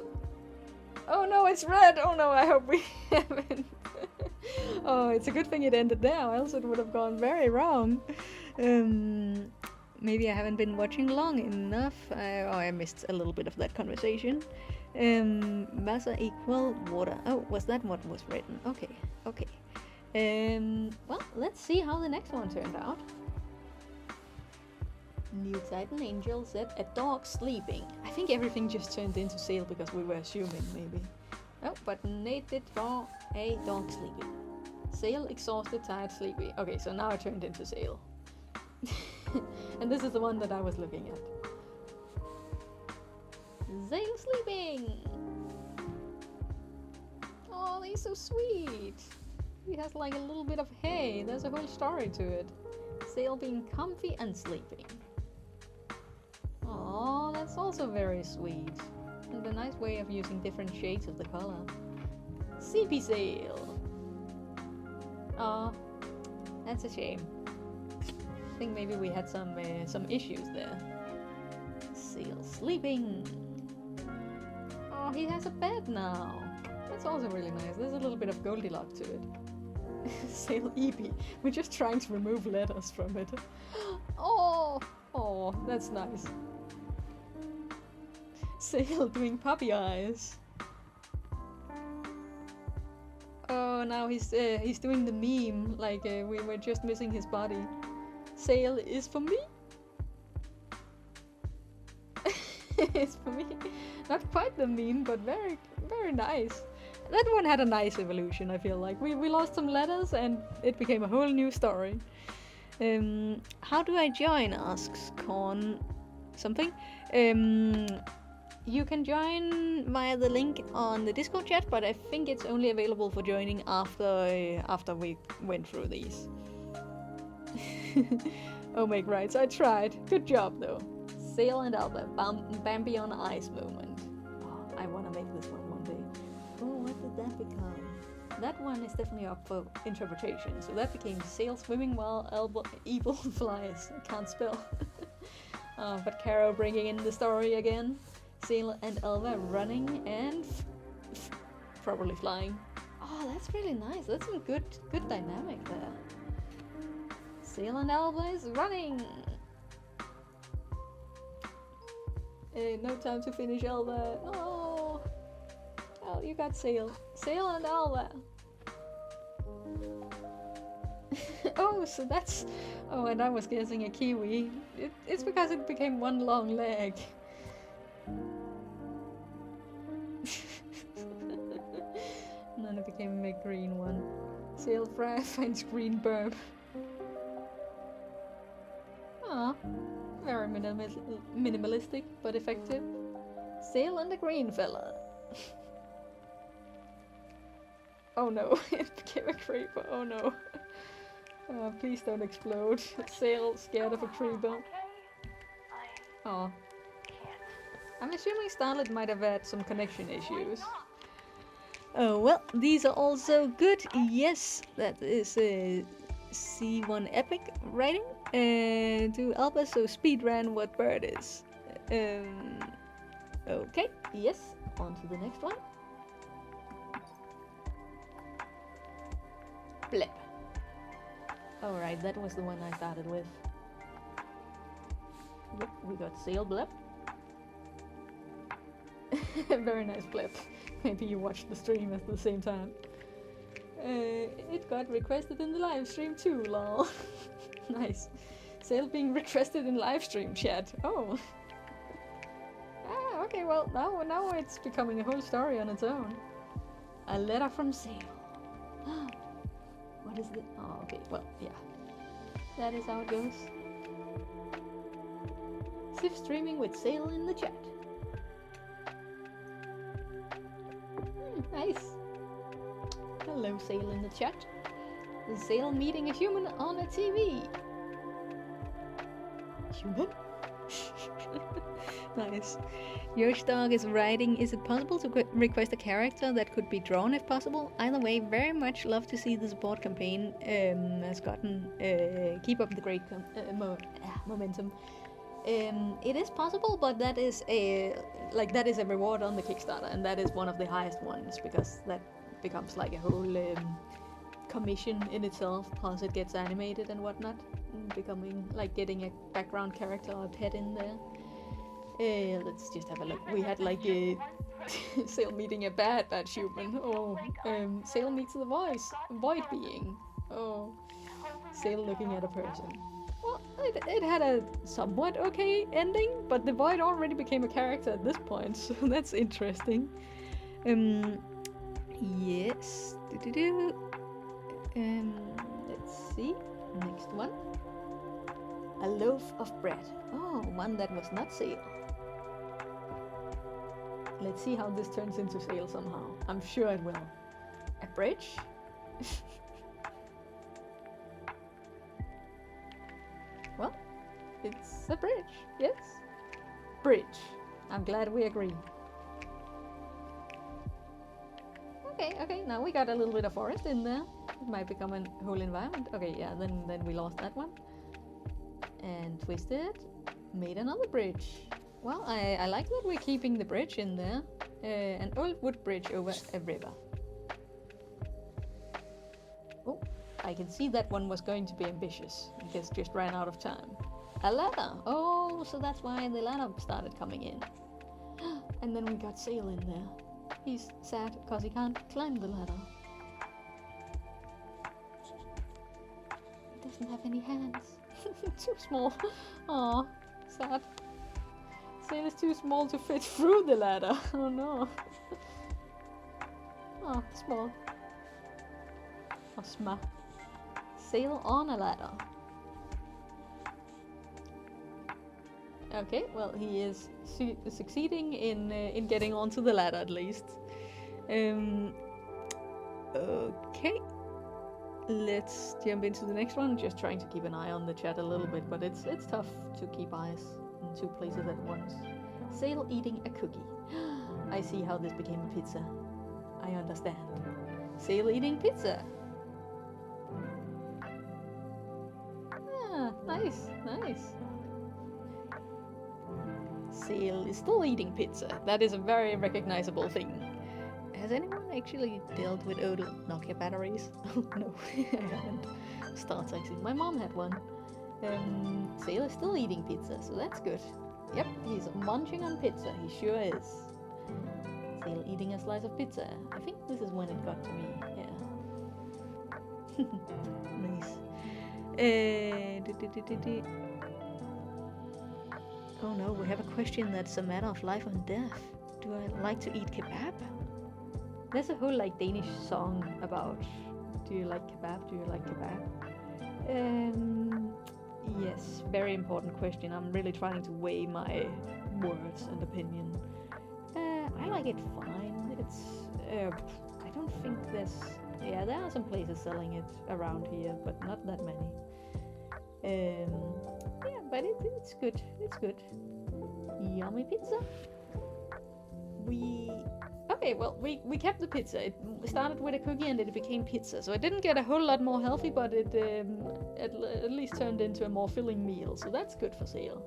Oh no, it's red. Oh no, I hope we haven't. Oh, it's a good thing it ended now, else it would have gone very wrong. Maybe I haven't been watching long enough. I missed a little bit of that conversation. Wasser equal water. Oh, was that what was written? Okay, okay. Well, let's see how the next one turned out. New Titan Angel said a dog sleeping. I think everything just turned into Zale because we were assuming, maybe. Oh, but Nate did draw a dog sleeping. Zale exhausted, tired, sleepy. Okay, so now it turned into Zale. And this is the one that I was looking at. Zale sleeping! Oh, he's so sweet! He has like a little bit of hay. There's a whole story to it. Zale being comfy and sleeping. Oh, that's also very sweet. And a nice way of using different shades of the color. CP Zale! Oh, that's a shame. I think maybe we had some issues there. Zale sleeping! Oh, he has a bed now. That's also really nice. There's a little bit of Goldilocks to it. Zale EP. We're just trying to remove letters from it. Oh! Oh, that's nice. Zale doing puppy eyes. Oh, now he's doing the meme, like we were just missing his body. Zale is for me. It's for me. Not quite the meme, but very, very nice. That one had a nice evolution, I feel like. We lost some letters and it became a whole new story. How do I join? Asks Corn something. You can join via the link on the Discord chat, but I think it's only available for joining after we went through these. Oh, make rights. I tried. Good job, though. Zale and Alba, Bambi on ice moment. Oh, I want to make this one day. Oh, what did that become? That one is definitely up for interpretation. So that became Zale swimming while Evil flies. I can't spell. But Caro bringing in the story again. Zale and Elva running and probably flying. Oh, that's really nice. That's some good dynamic there. Zale and Elva is running. No time to finish Elva. Oh, oh, you got Zale. Zale and Elva. Oh, so that's... Oh, and I was guessing a kiwi. It's because it became one long leg. And then it became a green one. Zale finds green burp. Ah, very minimalistic, but effective. Zale and the green fella. Oh no, it became a creeper. Oh no. Please don't explode. Zale scared of a creeper. Oh. I'm assuming Starlet might have had some connection issues. Oh, well, these are also good. Yes, that is C1 Epic writing. To help us, so speedrun what bird is. Okay, yes, on to the next one. Blip. Alright, that was the one I started with. Yep, we got Zale Blip. Very nice clip. Maybe you watched the stream at the same time. It got requested in the live stream too, lol. Nice. Zale being requested in live stream chat. Oh. Okay, well, now it's becoming a whole story on its own. A letter from Zale. What is it? Oh, okay, well, yeah. That is how it goes. Sif streaming with Zale in the chat. Nice. Hello, Zale in the chat. Zale meeting a human on a TV. Human? Nice. Yoshdog is writing, is it possible to request a character that could be drawn if possible? Either way, very much love to see the support campaign has gotten, keep up the great momentum. It is possible, but that is a reward on the Kickstarter, and that is one of the highest ones, because that becomes like a whole commission in itself, plus it gets animated and whatnot, becoming like getting a background character or a pet in there. Let's just have a look. We had like a Zale meeting a bad human. Oh, Zale meets the void being. Oh, Zale looking at a person. Well, it had a somewhat okay ending, but the void already became a character at this point, so that's interesting. Yes. Let's see. Next one. A loaf of bread. Oh, one that was not Zale. Let's see how this turns into Zale somehow. I'm sure it will. A bridge? Well, it's a bridge, yes. Bridge. I'm glad we agree. Okay, now we got a little bit of forest in there. It might become a whole environment. Okay, yeah, then we lost that one. And twisted, made another bridge. Well, I like that we're keeping the bridge in there. An old wood bridge over a river. Oh, I can see that one was going to be ambitious. I guess just ran out of time. A ladder! Oh, so that's why the ladder started coming in. And then we got Zale in there. He's sad because he can't climb the ladder. He doesn't have any hands. Too small. Aw, sad. Zale is too small to fit through the ladder. Oh no. Oh, small. Oh, sma. Zale on a ladder. Okay, well, he is succeeding in getting onto the ladder at least. Okay. Let's jump into the next one. Just trying to keep an eye on the chat a little bit, but it's tough to keep eyes in two places at once. Zale eating a cookie. I see how this became a pizza. I understand. Zale eating pizza. Ah, nice. Zale is still eating pizza. That is a very recognizable thing. Has anyone actually dealt with old Nokia batteries? Oh no, I haven't. StarTaxi. My mom had one. Zale is still eating pizza, so that's good. Yep, he's munching on pizza, he sure is. Zale eating a slice of pizza. I think this is when it got to me, yeah. Nice. Oh no, we have a question that's a matter of life and death. Do I like to eat kebab? There's a whole like Danish song about do you like kebab? Do you like kebab? Yes, very important question. I'm really trying to weigh my words and opinion. I like it fine. It's I don't think there are some places selling it around here, but not that many. Yeah, but it's good. It's good. Yummy pizza. We kept the pizza. It started with a cookie and it became pizza, so it didn't get a whole lot more healthy, but it at least turned into a more filling meal, so that's good for Zale.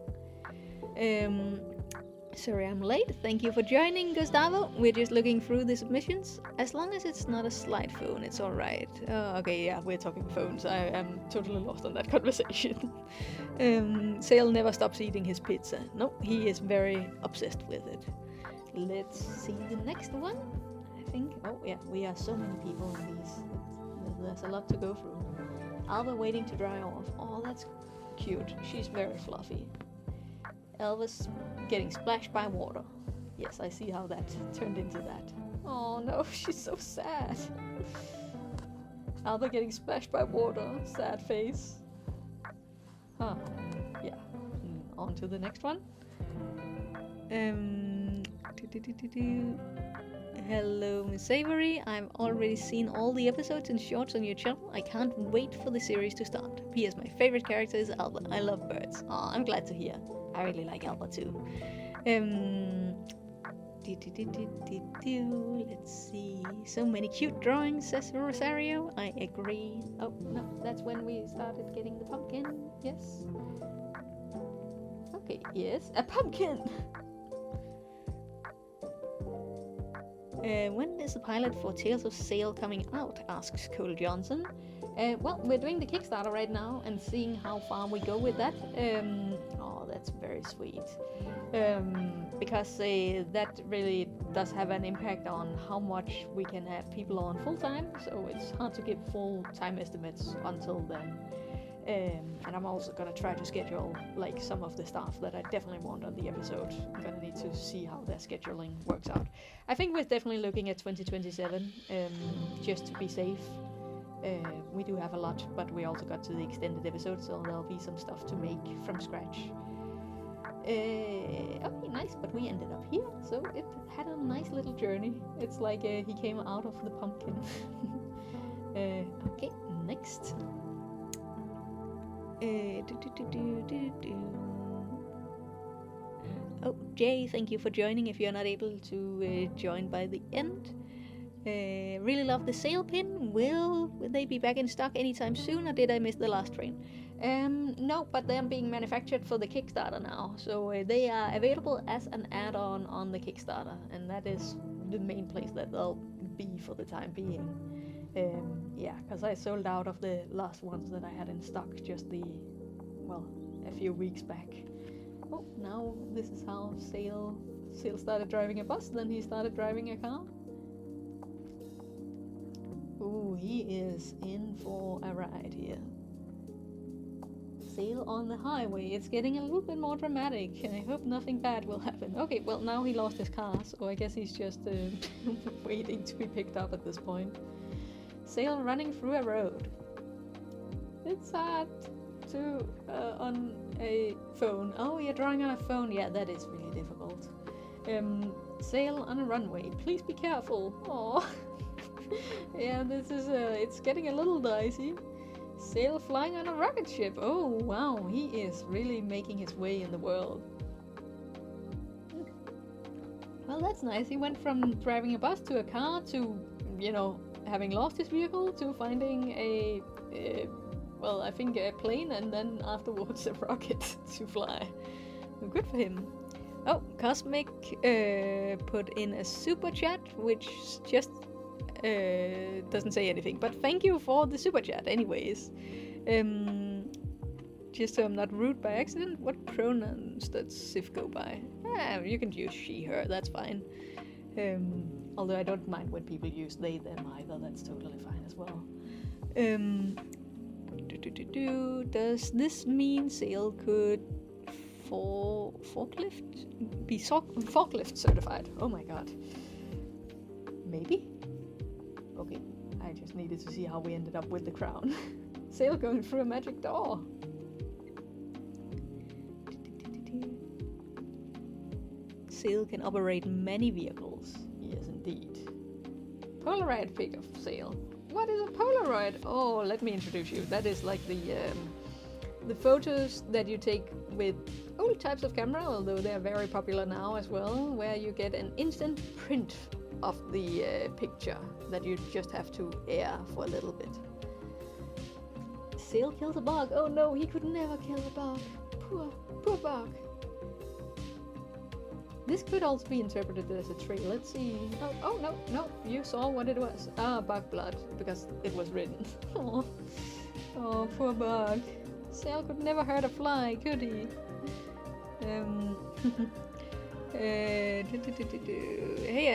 Sorry I'm late. Thank you for joining, Gustavo. We're just looking through the submissions. As long as it's not a slide phone, it's alright. Okay, yeah, we're talking phones. I am totally lost on that conversation. Zale never stops eating his pizza. No, he is very obsessed with it. let's see the next one. I think, oh yeah, we are so many people in these. There's a lot to go through. Alba waiting to dry off. Oh, that's cute. She's very fluffy. Elvis getting splashed by water. Yes, I see how that turned into that. Oh no, she's so sad. Alba getting splashed by water. Sad face. Huh. Yeah. On to the next one. Hello, Miss Savory. I've already seen all the episodes and shorts on your channel. I can't wait for the series to start. P.S. My favorite character is Alba. I love birds. Oh, I'm glad to hear. I really like Alba too. Let's see. So many cute drawings, says Rosario. I agree. Oh, no, that's when we started getting the pumpkin. Yes. Okay, yes, a pumpkin! When is the pilot for Tales of Zale coming out? Asks Cole Johnson. Well, we're doing the Kickstarter right now and seeing how far we go with that. Oh, that's very sweet. Because that really does have an impact on how much we can have people on full time, so it's hard to give full time estimates until then. And I'm also gonna try to schedule like some of the staff that I definitely want on the episode. I'm gonna need to see how their scheduling works out. I think we're definitely looking at 2027, just to be safe. We do have a lot, but we also got to the extended episode, so there'll be some stuff to make from scratch. Okay, nice, but we ended up here, so it had a nice little journey. It's like he came out of the pumpkin. Okay, next. Oh, Jay, thank you for joining if you're not able to join by the end. Really love the Zale pin. Will they be back in stock anytime soon, or did I miss the last train? No, but they're being manufactured for the Kickstarter now, so they are available as an add-on on the Kickstarter, and that is the main place that they'll be for the time being. Yeah, because I sold out of the last ones that I had in stock just a few weeks back. Oh, now this is how Zale started driving a bus, then he started driving a car. Ooh, he is in for a ride here. Zale on the highway. It's getting a little bit more dramatic, and I hope nothing bad will happen. Okay, well, now he lost his car, so I guess he's just waiting to be picked up at this point. Zale running through a road. It's sad to on a phone. Oh, you're drawing on a phone. Yeah, that is really difficult. Zale on a runway. Please be careful. Oh, yeah, this is it's getting a little dicey. Zale flying on a rocket ship. Oh wow, he is really making his way in the world. Well, that's nice. He went from driving a bus to a car to, having lost his vehicle to finding I think a plane, and then afterwards a rocket to fly. Good for him. Oh, Cosmic put in a super chat, which just doesn't say anything, but thank you for the super chat anyways. Just so I'm not rude by accident, what pronouns does Sif go by? You can use she, her, that's fine. Although I don't mind when people use they, them either, that's totally fine as well. Does this mean Zale could forklift certified? Oh my god. Maybe? Okay, I just needed to see how we ended up with the crown. Zale going through a magic door. Zale can operate many vehicles. Yes, indeed. Polaroid pic of Zale. What is a Polaroid? Oh, let me introduce you. That is like the photos that you take with old types of camera, although they are very popular now as well, where you get an instant print of the picture that you just have to air for a little bit. Zale kills a bug. Oh no, he could never kill a bug. Poor bug. This could also be interpreted as a tree. Let's see. Oh no, you saw what it was. Ah, bug blood, because it was written. Oh, poor bug. Zale could never hurt a fly, could he? Hey,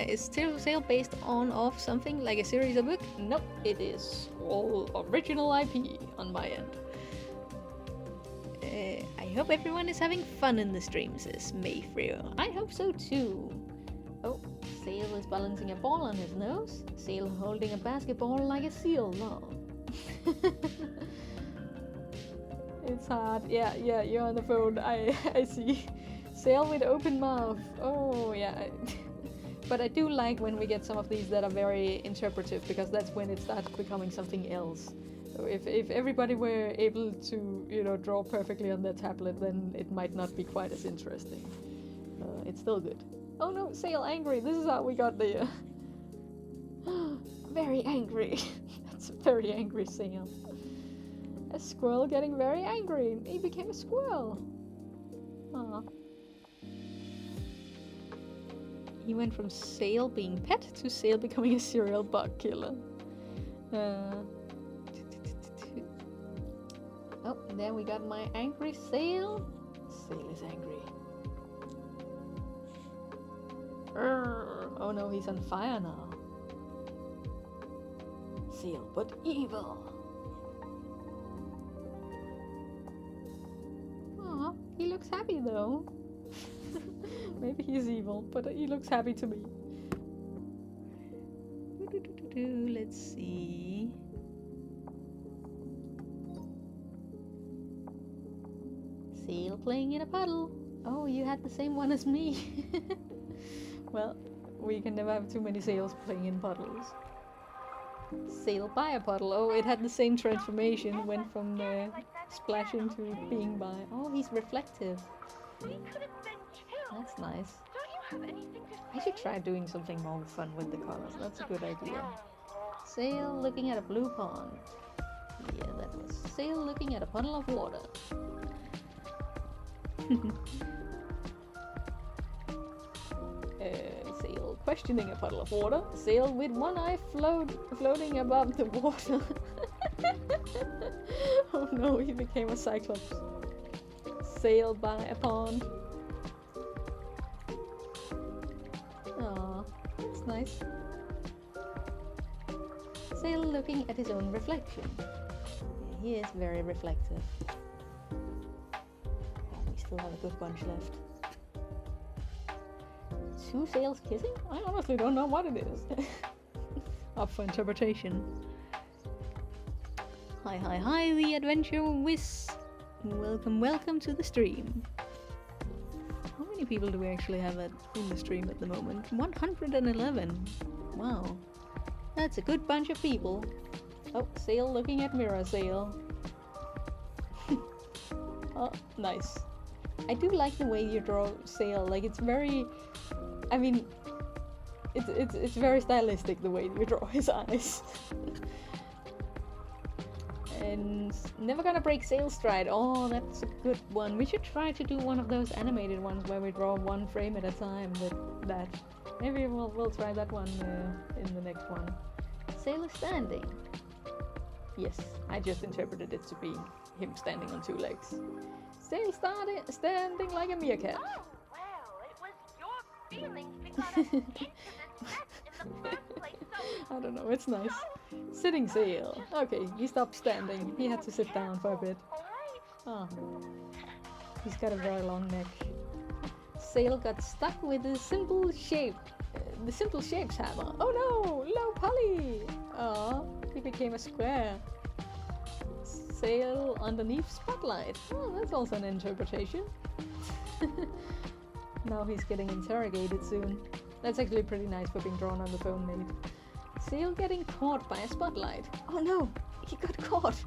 is Zale based on off something like a series or book? Nope, it is all original IP on my end. I hope everyone is having fun in the stream, says Mayfreo. I hope so too. Oh, Zale is balancing a ball on his nose. Zale holding a basketball like a seal. No. It's hard. Yeah, you're on the phone. I see. Zale with open mouth. Oh, yeah. But I do like when we get some of these that are very interpretive, because that's when it starts becoming something else. So if everybody were able to, draw perfectly on their tablet, then it might not be quite as interesting. It's still good. Oh no, Zale angry. This is how we got there. Very angry. That's a very angry Zale. A squirrel getting very angry. He became a squirrel. Aww. He went from Zale being pet to Zale becoming a serial bug killer. Oh, then we got my angry Zale. Zale is angry. Oh no, he's on fire now. Zale, but evil. Aw, he looks happy though. Maybe he's evil, but he looks happy to me. Let's see. Zale playing in a puddle. Oh, you had the same one as me. Well, we can never have too many Zales playing in puddles. Zale by a puddle. Oh, it had the same transformation. Went from splashing to being by. Oh, he's reflective. That's nice. I should try doing something more fun with the colors. That's a good idea. Zale looking at a blue pond. Yeah, that was Zale looking at a puddle of water. Zale questioning a puddle of water. Zale with one eye floating above the water. Oh no, he became a cyclops. Zale by a pond. Aw, that's nice. Zale looking at his own reflection. Yeah, he is very reflective. We still have a good bunch left. 2 Zales kissing? I honestly don't know what it is. Up for interpretation. Hi, the Adventure Whiz. Welcome to the stream. How many people do we actually have in the stream at the moment? 111. Wow. That's a good bunch of people. Oh, Zale looking at mirror Zale. Oh, nice. I do like the way you draw Zale. Like, it's very... I mean, it's very stylistic the way you draw his eyes. And never gonna break Zale stride. Oh, that's a good one. We should try to do one of those animated ones where we draw one frame at a time with that. Maybe we'll try that one in the next one. Zale is standing. Yes, I just interpreted it to be him standing on 2 legs. Zale standing like a meerkat. Oh, well, it was your feelings that got us into this mess in the first place, so... I don't know, it's nice. Sitting Zale. Okay, he stopped standing. He had to sit down for a bit. Oh. He's got a very long neck. Zale got stuck with the simple shapes hammer. Oh no! Low poly! Oh, he became a square. Zale underneath spotlight. Oh, that's also an interpretation. Now he's getting interrogated soon. That's actually pretty nice for being drawn on the phone, mate. Zale getting caught by a spotlight. Oh no! He got caught!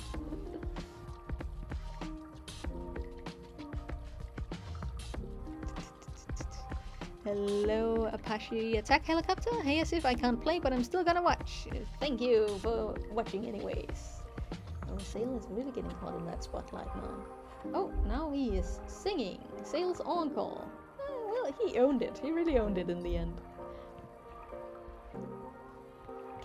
Hello, Apache attack helicopter. Hey, as if I can't play, but I'm still gonna watch. Thank you for watching anyways. Oh, Zale is really getting caught in that spotlight now. Oh, now he is singing. Zale's encore. Well, he owned it. He really owned it in the end.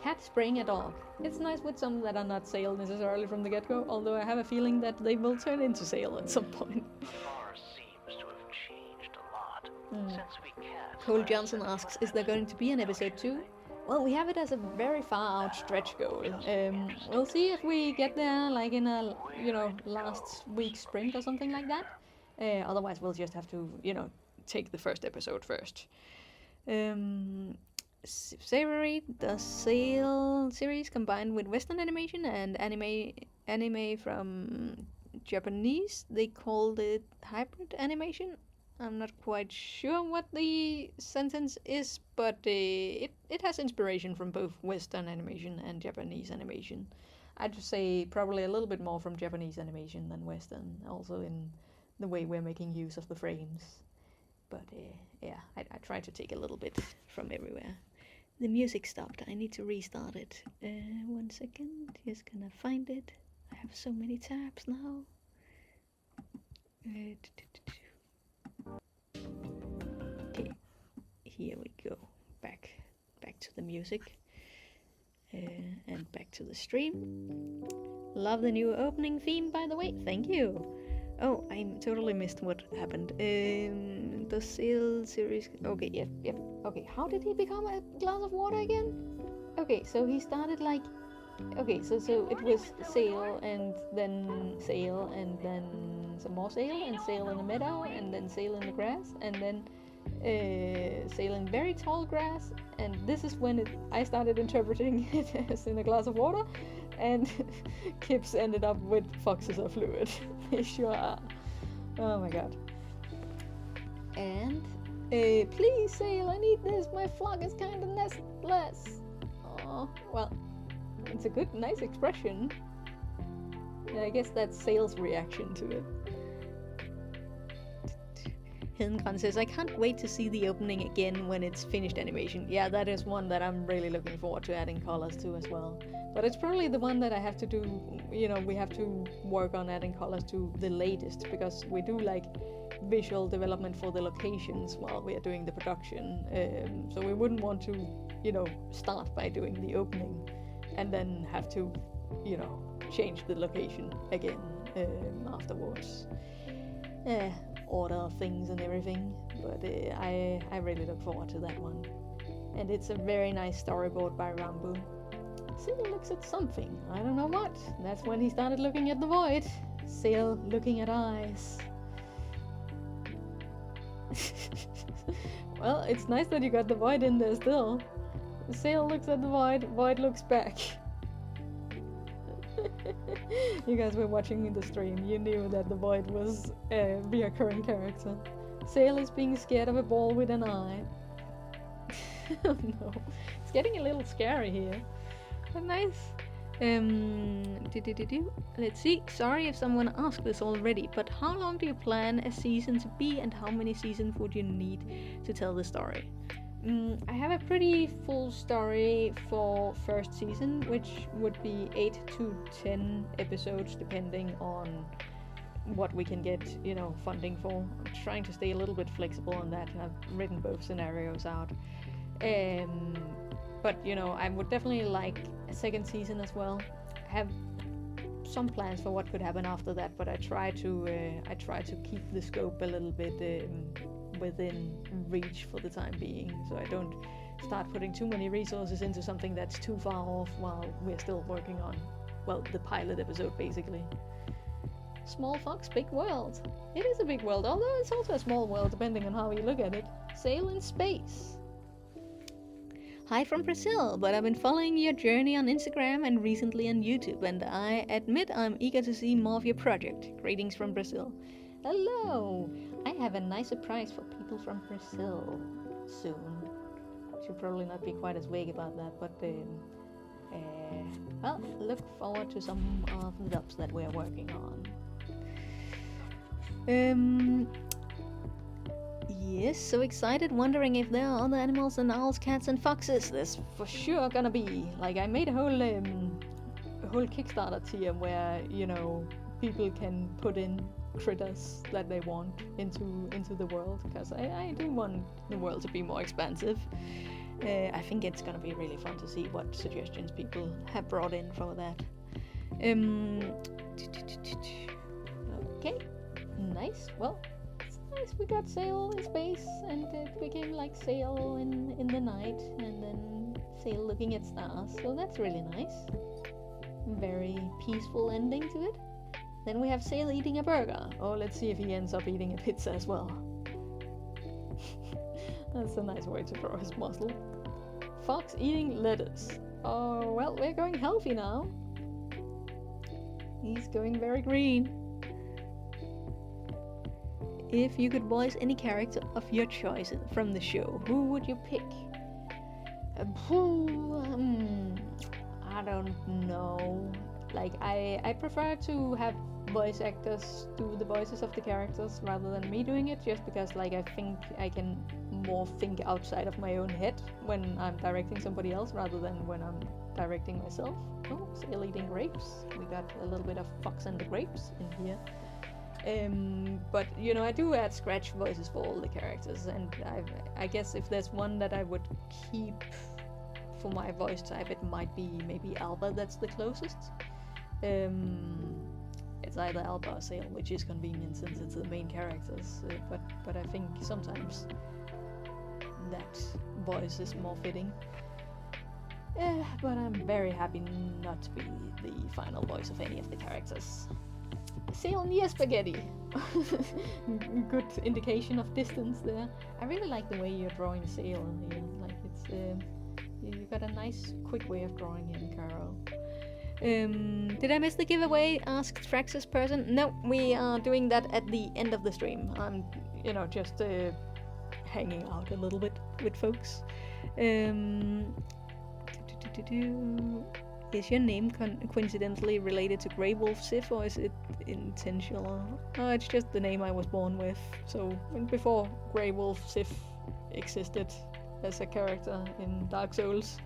Cat spraying a dog. It's nice with some that are not Zale necessarily from the get-go, although I have a feeling that they will turn into Zale at some point. The forest seems to have changed a lot since we camped Cole Johnson asks, is there going to be an episode 2? Well, we have it as a very far out stretch goal. We'll see if we get there, like in a, last week's sprint or something like that. Otherwise, we'll just have to, take the first episode first. Savory, the Zale series combined with Western animation and anime from Japanese. They called it hybrid animation. I'm not quite sure what the sentence is, but it has inspiration from both Western animation and Japanese animation. I'd just say probably a little bit more from Japanese animation than Western, also in the way we're making use of the frames. But yeah, I try to take a little bit from everywhere. The music stopped. I need to restart it. 1 second. Just gonna find it. I have so many tabs now. Okay, here we go. Back to the music. And back to the stream. Love the new opening theme, by the way. Thank you. Oh, I totally missed what happened. The Zale series. Okay, yep. Okay, how did he become a glass of water again? Okay, so he started like. Okay, so it was Zale and then some more Zale and Zale in the meadow and then Zale in the grass and then Zale in very tall grass, and this is when I started interpreting it as in a glass of water, and Kips ended up with foxes are fluid. They sure are. Oh my god. And please Zale, I need this. My flock is kind of nestless. Oh well, it's a good, nice expression. And I guess that's Zale's reaction to it. Hildebrand says, I can't wait to see the opening again when it's finished animation. Yeah, that is one that I'm really looking forward to adding colors to as well. But it's probably the one that I have to do, we have to work on adding colors to the latest, because we do like visual development for the locations while we are doing the production. So we wouldn't want to, start by doing the opening and then have to, change the location again afterwards. Order of things and everything, but I really look forward to that one. And it's a very nice storyboard by Rambo. Zale looks at something, I don't know what. That's when he started looking at the void. Zale looking at eyes. Well, it's nice that you got the void in there still. Zale looks at the void looks back. You guys were watching in the stream, you knew that the void was a reoccurring character. Zale is being scared of a ball with an eye. Oh no, it's getting a little scary here. But nice. Let's see, sorry if someone asked this already, but how long do you plan a season to be, and how many seasons would you need to tell the story? I have a pretty full story for first season, which would be 8 to 10 episodes depending on what we can get, funding for. I'm trying to stay a little bit flexible on that. I've written both scenarios out. But I would definitely like a second season as well. I have some plans for what could happen after that, but I try to keep the scope a little bit within reach for the time being, so I don't start putting too many resources into something that's too far off while we're still working on, the pilot episode basically. Small fox, big world. It is a big world, although it's also a small world depending on how you look at it. Zale in space. Hi from Brazil, but I've been following your journey on Instagram and recently on YouTube, and I admit I'm eager to see more of your project. Greetings from Brazil. Hello! I have a nice surprise for people from Brazil soon. Should probably not be quite as vague about that, but look forward to some of the dubs that we're working on. Yes, so excited, wondering if there are other animals than owls, cats and foxes. There's for sure gonna be. Like, I made a whole Kickstarter tier where, people can put in critters that they want into the world, because I do want the world to be more expansive. I think it's gonna be really fun to see what suggestions people have brought in for that. Okay, nice. Well, Yes, we got Zale in space, and it became like Zale in the night, and then Zale looking at stars. So that's really nice. Very peaceful ending to it. Then we have Zale eating a burger. Oh, let's see if he ends up eating a pizza as well. That's a nice way to draw his muscle. Fox eating lettuce. Oh, well, we're going healthy now. He's going very green. If you could voice any character of your choice from the show, who would you pick? I don't know. Like, I prefer to have voice actors do the voices of the characters rather than me doing it, just because like I think I can more think outside of my own head when I'm directing somebody else rather than when I'm directing myself. Oh, Zale eating grapes. We got a little bit of Fox and the grapes in here. But you know, I do add scratch voices for all the characters, and I guess if there's one that I would keep for my voice type, it might be maybe Alba. That's the closest. It's either Alba or Zale, which is convenient since it's the main characters. But I think sometimes that voice is more fitting. But I'm very happy not to be the final voice of any of the characters. Zale near spaghetti. Good indication of distance there. I really like the way you're drawing Zale here. Like it's you got a nice, quick way of drawing him, Carol. Did I miss the giveaway? Asked Traxxas person. No, we are doing that at the end of the stream. I'm, just hanging out a little bit with folks. Is your name coincidentally related to Grey Wolf Sif, or is it intentional? Oh, it's just the name I was born with. So before Grey Wolf Sif existed as a character in Dark Souls.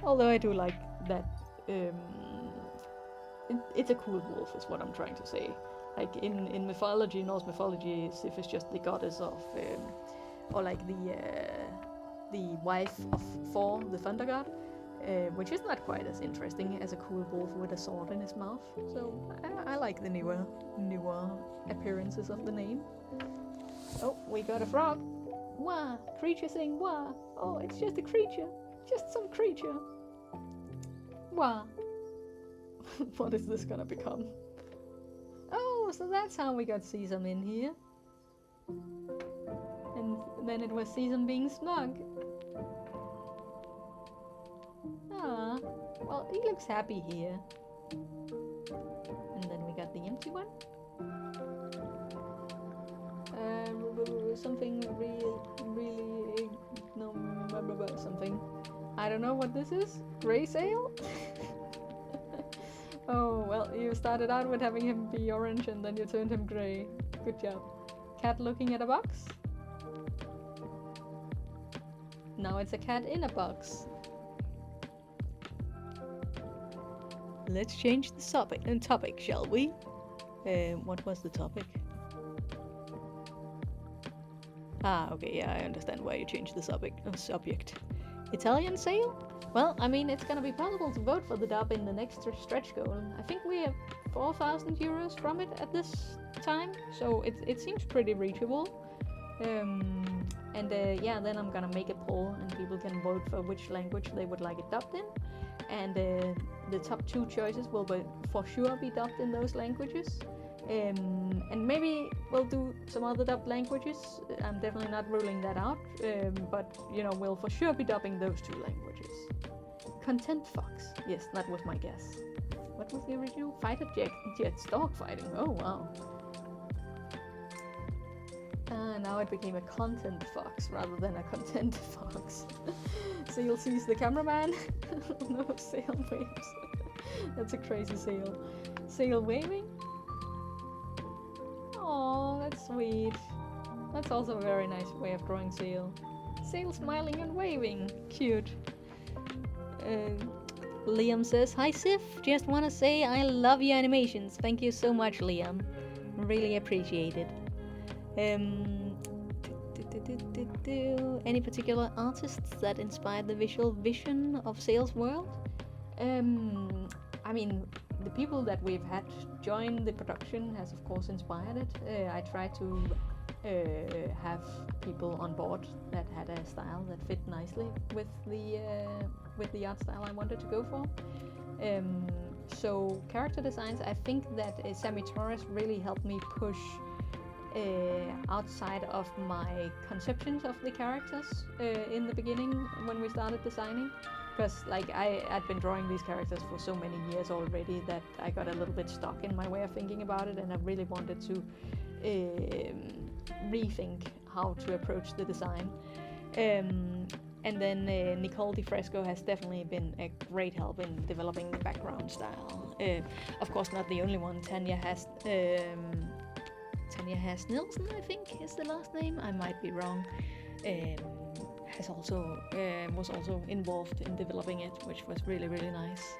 Although I do like that. It's a cool wolf, is what I'm trying to say. Like in mythology, Norse mythology, Sif is just the goddess of, or like the wife of Thor, the thunder god. Which is not quite as interesting as a cool wolf with a sword in his mouth. So I like the newer appearances of the name. Oh, we got a frog. Wah! Creature saying wah! Oh, it's just a creature. Just some creature. Wah! What is this gonna become? Oh, so that's how we got Sesam in here. And then it was Sesam being smug. Ah, well, he looks happy here. And then we got the empty one. Something really, no, something. I don't know what this is. Grey Zale? Oh, well, you started out with having him be orange and then you turned him grey. Good job. Cat looking at a box. Now it's a cat in a box. Let's change the topic, shall we? What was the topic? Ah, okay, yeah, I understand why you changed the subject. Italian Zale? Well, I mean, it's gonna be possible to vote for the dub in the next stretch goal. I think we have 4,000 euros from it at this time, so it seems pretty reachable. Yeah, then I'm gonna make a poll and people can vote for which language they would like it dubbed in. And the top 2 choices will for sure be dubbed in those languages. And maybe we'll do some other dubbed languages. I'm definitely not ruling that out. But, we'll for sure be dubbing those 2 languages. Content Fox. Yes, that was my guess. What was the original? Fighter Jets dog fighting. Oh, wow. Now it became a Content Fox rather than a Content Fox. Zale sees the cameraman. No, Zale waves. That's a crazy Zale. Zale waving? Oh, that's sweet. That's also a very nice way of drawing Zale. Zale smiling and waving. Cute. Liam says, "Hi Sif, just wanna say I love your animations. Thank you so much, Liam. Really appreciate it." Any particular artists that inspired the visual vision of Zale's world? I mean, the people that we've had join the production has of course inspired it. I try to have people on board that had a style that fit nicely with the art style I wanted to go for. So character designs, I think that Sammy Torres really helped me push outside of my conceptions of the characters in the beginning when we started designing, because like I'd been drawing these characters for so many years already that I got a little bit stuck in my way of thinking about it, and I really wanted to rethink how to approach the design. And then Nicole DiFresco has definitely been a great help in developing the background style. Of course, not the only one. Tanya Has-Nielsen, I think is the last name. I might be wrong. Was also involved in developing it, which was really, really nice.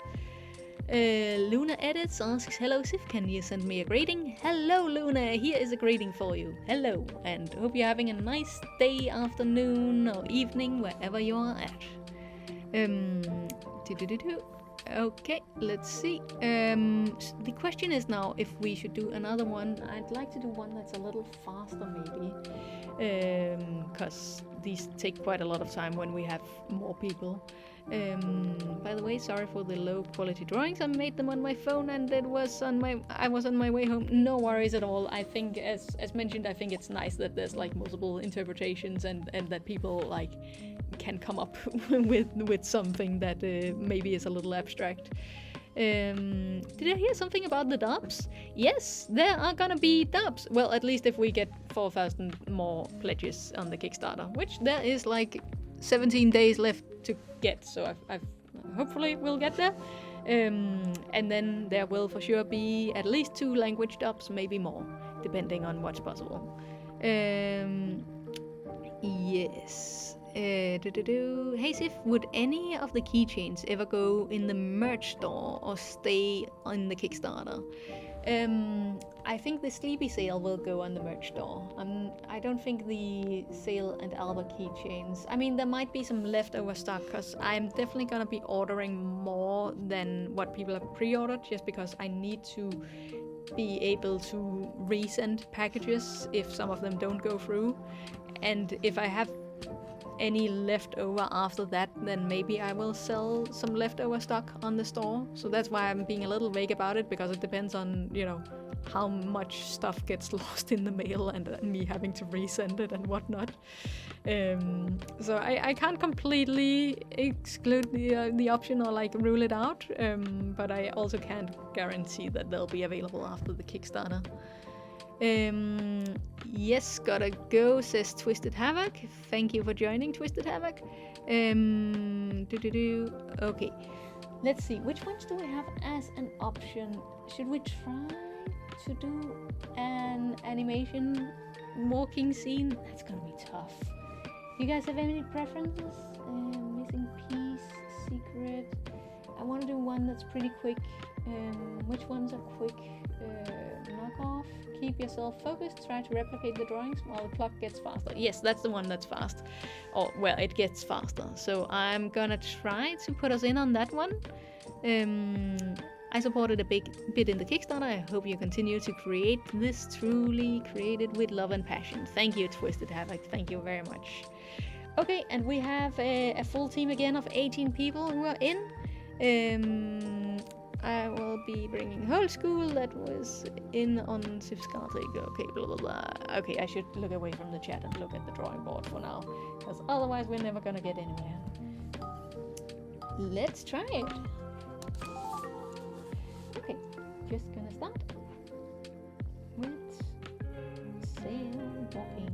Luna Edits asks, hello Sif, can you send me a greeting? Hello Luna, here is a greeting for you. Hello, and hope you're having a nice day, afternoon or evening, wherever you are at. Okay, let's see. The question is now if we should do another one. I'd like to do one that's a little faster maybe, because these take quite a lot of time when we have more people. By the way, sorry for the low quality drawings. I made them on my phone and I was on my way home. No worries at all. I think as mentioned, I think it's nice that there's like multiple interpretations and that people like can come up with something that maybe is a little abstract. Did I hear something about the dubs? Yes, there are gonna be dubs. Well, at least if we get 4,000 more pledges on the Kickstarter, which there is like 17 days left to get, so I've hopefully we'll get there. And then there will for sure be at least 2 language dubs, maybe more, depending on what's possible. Yes. Hey Sif, would any of the keychains ever go in the merch store or stay on the Kickstarter? I think the Sleepy Zale will go on the merch store. I don't think the Zale and Alba keychains. I mean, there might be some leftover stock because I'm definitely gonna be ordering more than what people have pre-ordered, just because I need to be able to resend packages if some of them don't go through. And if I have any leftover after that, then maybe I will sell some leftover stock on the store. So that's why I'm being a little vague about it, because it depends on, you know, how much stuff gets lost in the mail and me having to resend it and whatnot. So I can't completely exclude the option or like rule it out, but I also can't guarantee that they'll be available after the Kickstarter. Yes, gotta go, says Twisted Havoc. Thank you for joining, Twisted Havoc. Okay, let's see, which ones do we have as an option? Should we try to do an animation walking scene? That's gonna be tough. You guys have any preferences? Missing piece, secret. I want to do one that's pretty quick. Which ones are quick? Knock off. Keep yourself focused. Try to replicate the drawings while the clock gets faster. Yes, that's the one that's fast. Or, well, it gets faster. So I'm gonna try to put us in on that one. I supported a big bit in the Kickstarter. I hope you continue to create this, truly created with love and passion. Thank you, Twisted Havoc. Thank you very much. Okay, and we have a full team again of 18 people who are in. I will be bringing whole school that was in on Sif's Gartic. Okay, blah blah blah. Okay, I should look away from the chat and look at the drawing board for now, because otherwise we're never gonna get anywhere. Let's try it. Okay, just gonna start with Zale walking.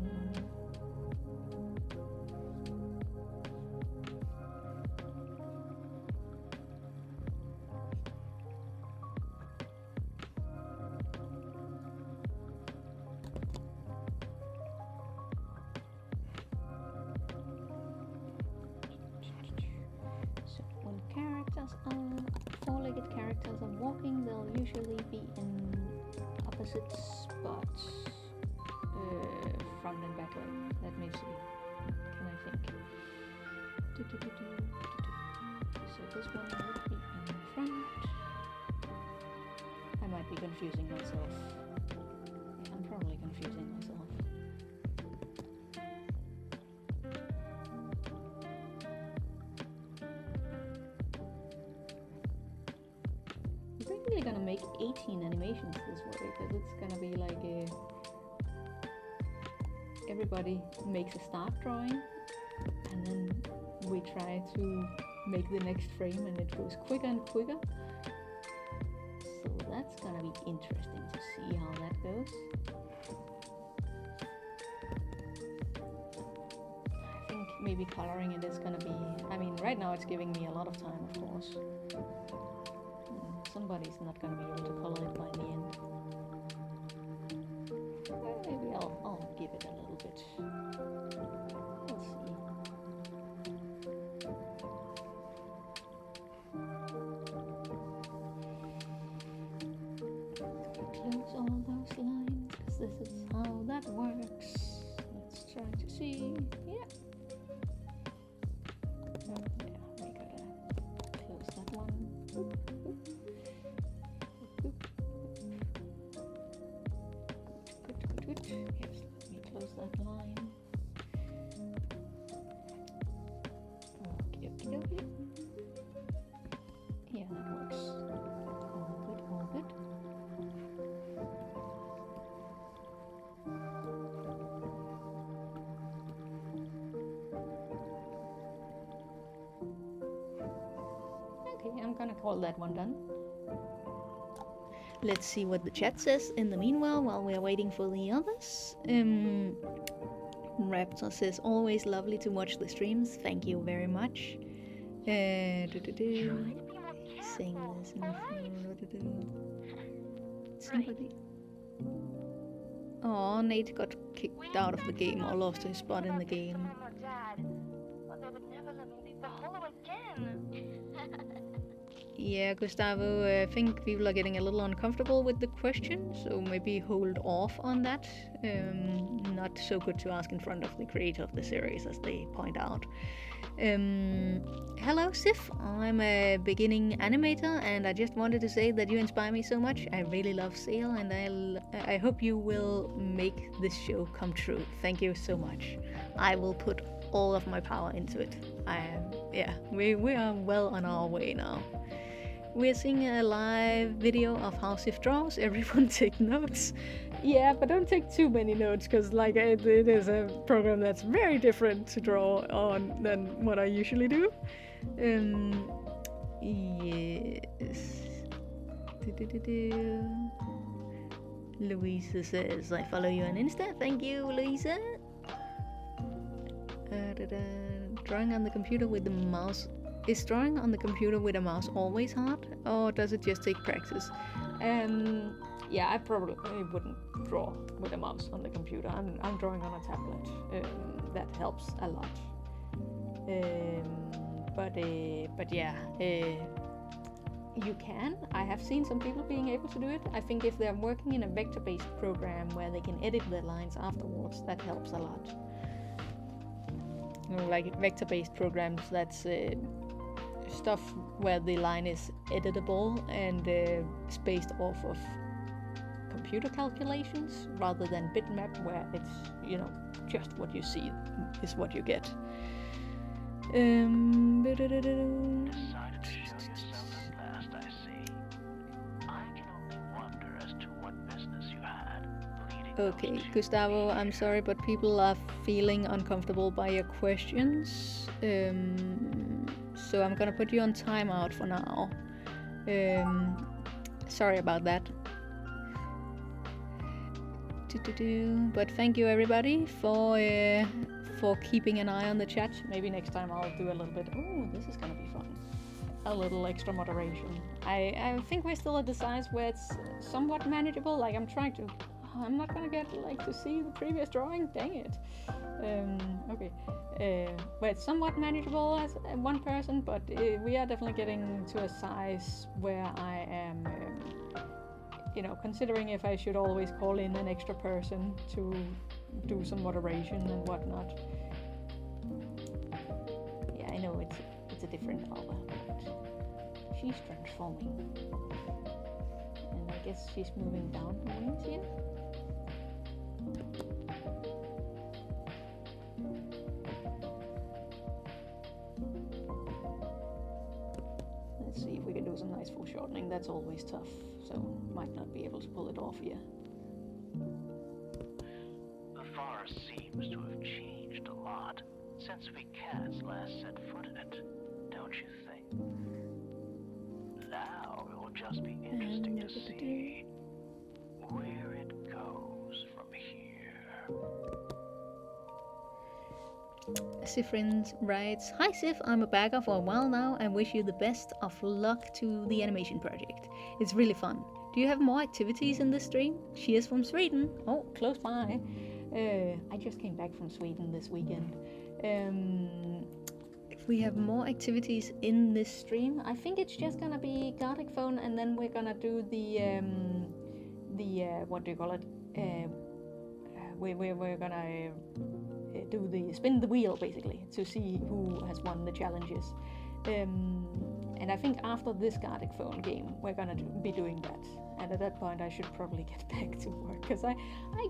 Four-legged characters are walking. They'll usually be in opposite spots, front and back leg. Let me see. Can I think? So this one would be in front. I might be confusing myself. I'm probably confusing myself. probably gonna make 18 animations this way, because it's gonna be like everybody makes a start drawing, and then we try to make the next frame, and it goes quicker and quicker. So that's gonna be interesting to see how that goes. I think maybe coloring it is gonna be, I mean, right now it's giving me a lot of time, of course. Somebody's not gonna be able to color it by the end. Maybe I'll give it a little bit. We'll see. Close all those lines, because this is how that works. Let's try to see. Yeah. Yeah, we gotta close that one. Good. Yes, let me close that line. Okay. Yeah, that works. All good. Okay, I'm gonna call that one done. Let's see what the chat says in the meanwhile, while we're waiting for the others. Raptor says, always lovely to watch the streams. Thank you very much. Saying this somebody. Oh, Nate got kicked out of the game or lost his spot in the game. Yeah, Gustavo, I think people are getting a little uncomfortable with the question, so maybe hold off on that. Not so good to ask in front of the creator of the series, as they point out. Hello, Sif. I'm a beginning animator, and I just wanted to say that you inspire me so much. I really love Zale, and I hope you will make this show come true. Thank you so much. I will put all of my power into it. We are well on our way now. We're seeing a live video of how Sif draws. Everyone take notes. Yeah, but don't take too many notes, because like it is a program that's very different to draw on than what I usually do. Yes. Louisa says, I follow you on Insta. Thank you, Louisa. Drawing on the computer with the mouse. Is drawing on the computer with a mouse always hard, or does it just take practice? Yeah, I probably wouldn't draw with a mouse on the computer. I'm drawing on a tablet. That helps a lot. But yeah, you can. I have seen some people being able to do it. I think if they're working in a vector-based program where they can edit their lines afterwards, that helps a lot. Like vector-based programs, that's stuff where the line is editable and spaced off of computer calculations rather than bitmap, where it's, just what you see is what you get. Decided to show yourself at last, I see. I can only wonder as to what business you had leading. Okay, Gustavo, I'm sorry, but people are feeling uncomfortable by your questions. So I'm gonna put you on timeout for now. Sorry about that. But thank you everybody for keeping an eye on the chat. Maybe next time I'll do a little bit. Oh, this is gonna be fun. A little extra moderation. I think we're still at the size where it's somewhat manageable. Like I'm not gonna get to see the previous drawing. Dang it. Okay. But it's somewhat manageable as one person, but we are definitely getting to a size where I am, considering if I should always call in an extra person to do some moderation and whatnot. Yeah, I know it's a different Alba, but she's transforming. And I guess she's moving down the wings here. Let's see if we can do was a nice foreshortening. That's always tough, so might not be able to pull it off here. The forest seems to have changed a lot since we cats last set foot in it, don't you think? Now it will just be interesting to see where it goes from here. Sifrin writes, "Hi Sif, I'm a backer for a while now and wish you the best of luck to the animation project. It's really fun. Do you have more activities in this stream? Cheers from Sweden." Oh, close by. I just came back from Sweden this weekend. If we have more activities in this stream, I think it's just gonna be Gartic Phone, and then we're gonna do the what do you call it? We're gonna do the spin the wheel basically to see who has won the challenges. And I think after this Gartic Phone game, we're gonna be doing that. And at that point, I should probably get back to work because I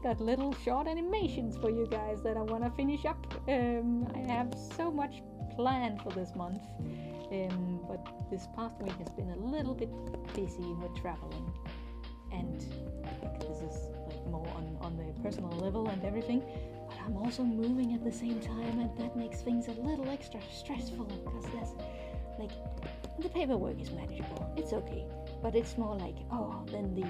got little short animations for you guys that I want to finish up. I have so much planned for this month, but this past week has been a little bit busy with traveling, and I think this is like more on the personal level and everything. But I'm also moving at the same time, and that makes things a little extra stressful because there's like the paperwork is manageable. It's okay. But it's more like, oh, then the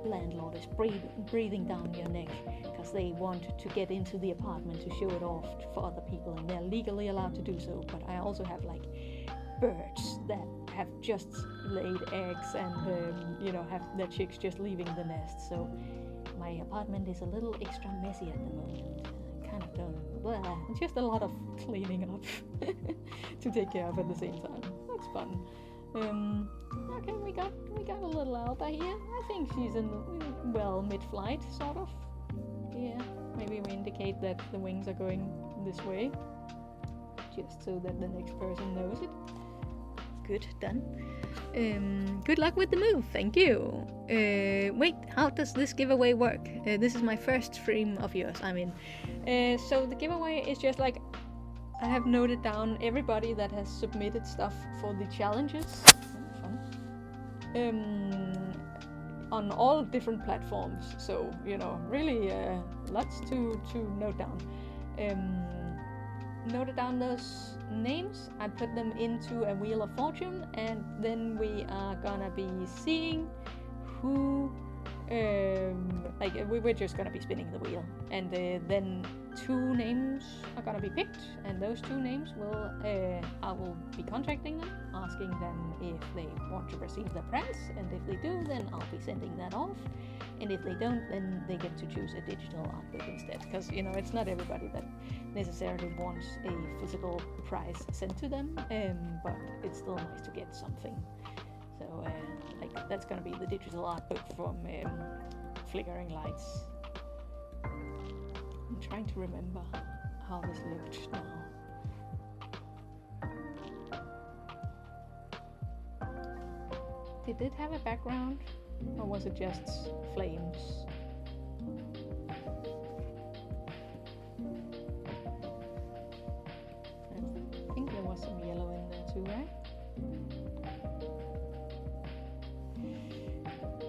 landlord is breathing down your neck because they want to get into the apartment to show it off for other people, and they're legally allowed to do so. But I also have like birds that have just laid eggs and have their chicks just leaving the nest. So my apartment is a little extra messy at the moment. Kind of just a lot of cleaning up to take care of at the same time. That's fun. Okay, we got a little Alba here. I think she's mid-flight, sort of. Yeah, maybe we indicate that the wings are going this way, just so that the next person knows it. Good, done. Good luck with the move, thank you. Wait, how does this giveaway work? This is my first stream of yours, I mean. So the giveaway is just like, I have noted down everybody that has submitted stuff for the challenges. Fun. On all different platforms. So, really lots to note down. Noted down those names. I put them into a Wheel of Fortune, and then we are gonna be seeing who we're just gonna be spinning the wheel, and then 2 names are gonna be picked, and those 2 names I will be contacting them, asking them if they want to receive the prize, and if they do, then I'll be sending that off, and if they don't, then they get to choose a digital art book instead, because it's not everybody that necessarily wants a physical prize sent to them, but it's still nice to get something. So that's gonna be the digital art book from Flickering Lights. I'm trying to remember how this looked now. Did it have a background, or was it just flames? I think there was some yellow in there too, right?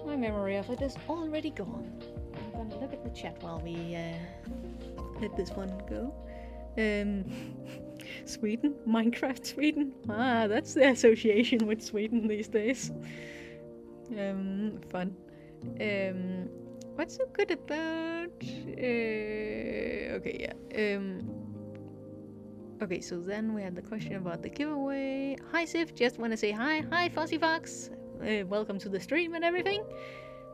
My memory of it is already gone. I'm gonna look at the chat while we let this one go. Sweden? Minecraft Sweden? Ah, that's the association with Sweden these days. Fun. What's so good about... okay, yeah. Okay, so then we had the question about the giveaway. Hi Sif, just want to say hi. Hi Fuzzy Fox. Welcome to the stream and everything.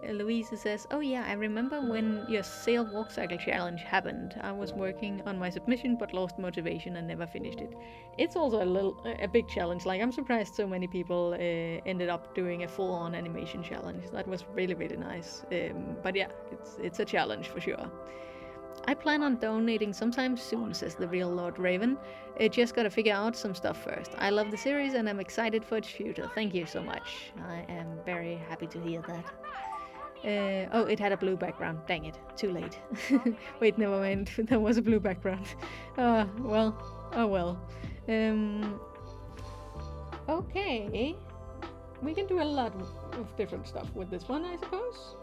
Louise says, oh yeah, I remember when your Zale walk cycle challenge happened. I was working on my submission but lost motivation and never finished it. It's also a big challenge. Like, I'm surprised so many people ended up doing a full-on animation challenge. That was really, really nice. But yeah, it's a challenge for sure. I plan on donating sometime soon, says the real Lord Raven. Just gotta figure out some stuff first. I love the series and I'm excited for its future. Thank you so much. I am very happy to hear that. Oh, it had a blue background. Dang it. Too late. Wait, never mind. There was a blue background. Well. Oh well. Okay. we can do a lot of different stuff with this one, I suppose.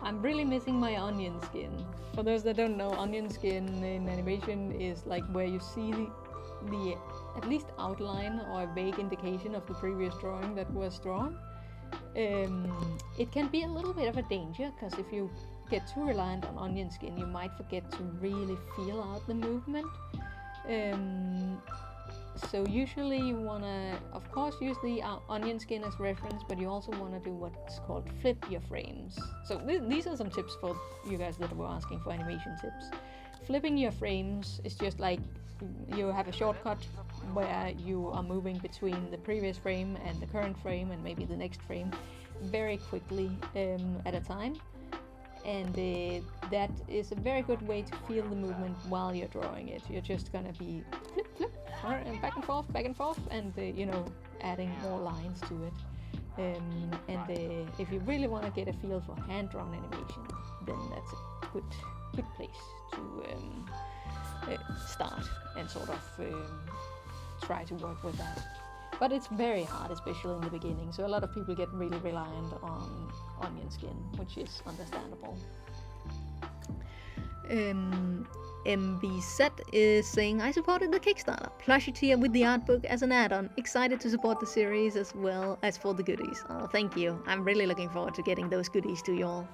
I'm really missing my onion skin. For those that don't know, onion skin in animation is like where you see the at least outline or a vague indication of the previous drawing that was drawn. It can be a little bit of a danger, because if you get too reliant on onion skin, you might forget to really feel out the movement. So usually you want to, of course, use the onion skin as reference, but you also want to do what's called flip your frames. So these are some tips for you guys that were asking for animation tips. Flipping your frames is just like you have a shortcut where you are moving between the previous frame and the current frame and maybe the next frame very quickly at a time. And that is a very good way to feel the movement while you're drawing it. You're just gonna be flip, flip, and back and forth, and you know, adding more lines to it. If you really want to get a feel for hand-drawn animation, then that's a good place to start and sort of try to work with that. But it's very hard, especially in the beginning, so a lot of people get really reliant on onion skin, which is understandable. MBZ is saying, I supported the Kickstarter. Plushie tier with the art book as an add-on. Excited to support the series as well as for the goodies. Oh, thank you. I'm really looking forward to getting those goodies to you all.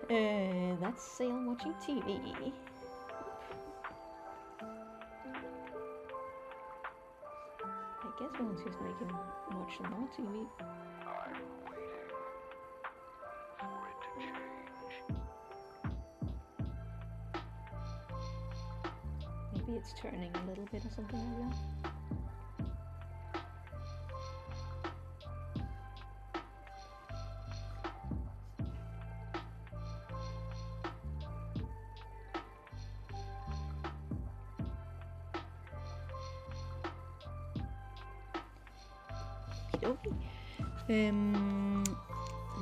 That's Zale watching TV. I guess once he's making watch some more TV. I'm waiting for it to change. Maybe it's turning a little bit or something like that.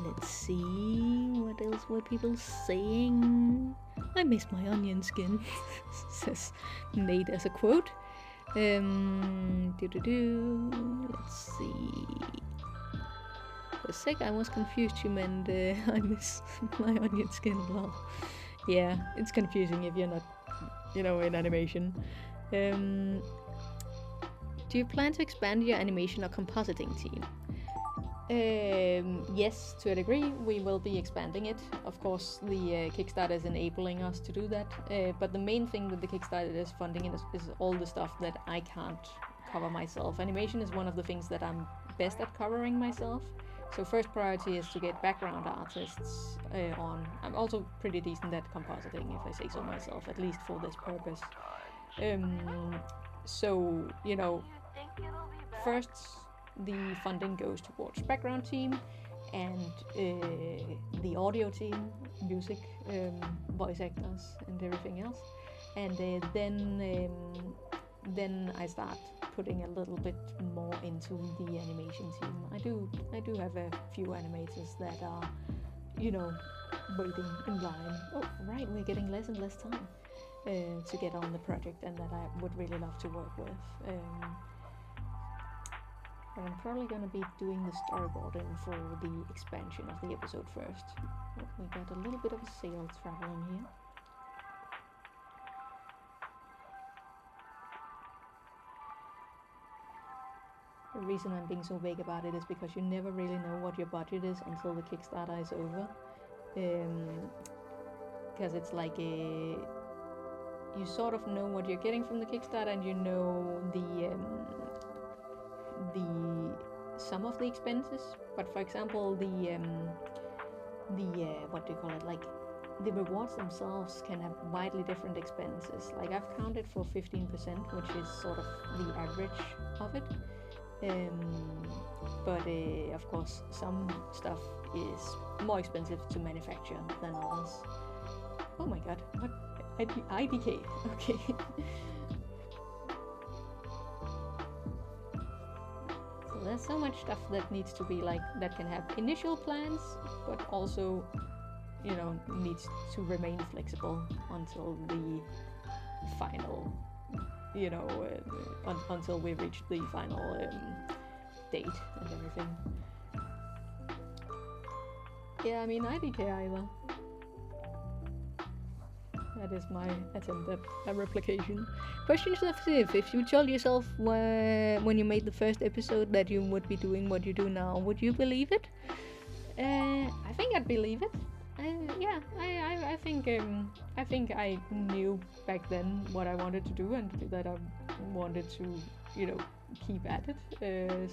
Let's see, what else were people saying? I miss my onion skin, says Nate as a quote. Let's see. For a sec I was confused, you meant I miss my onion skin. Well, yeah, it's confusing if you're not, you know, in animation. Do you plan to expand your animation or compositing team? Yes, to a degree, we will be expanding it. Of course, the Kickstarter is enabling us to do that. But the main thing with the Kickstarter is funding is all the stuff that I can't cover myself. Animation is one of the things that I'm best at covering myself. So first priority is to get background artists on. I'm also pretty decent at compositing, if I say so myself, at least for this purpose. So, you know, first the funding goes towards background team and the audio team, music, voice actors and everything else. And then I start putting a little bit more into the animation team. I do have a few animators that are, you know, waiting in line. Oh, right, we're getting less and less time to get on the project, and that I would really love to work with. But I'm probably gonna be doing the storyboarding for the expansion of the episode first. Oh, we got a little bit of a Zale traveling here. The reason I'm being so vague about it is because you never really know what your budget is until the Kickstarter is over. Because it's like you sort of know what you're getting from the Kickstarter, and you know the sum of the expenses. But for example, the what do you call it, like the rewards themselves can have widely different expenses. Like I've counted for 15%, which is sort of the average of it. But of course some stuff is more expensive to manufacture than others. Oh my god, what? IDK, okay. So there's so much stuff that needs to be like, that can have initial plans, but also, you know, needs to remain flexible until the final, you know, until we reach the final date and everything. Yeah, I mean, I didn't care either. That is my attempt at a replication. Question of Sif. If you told yourself when you made the first episode that you would be doing what you do now, would you believe it? I think I'd believe it. Yeah, I think I knew back then what I wanted to do and that I wanted to, keep at it.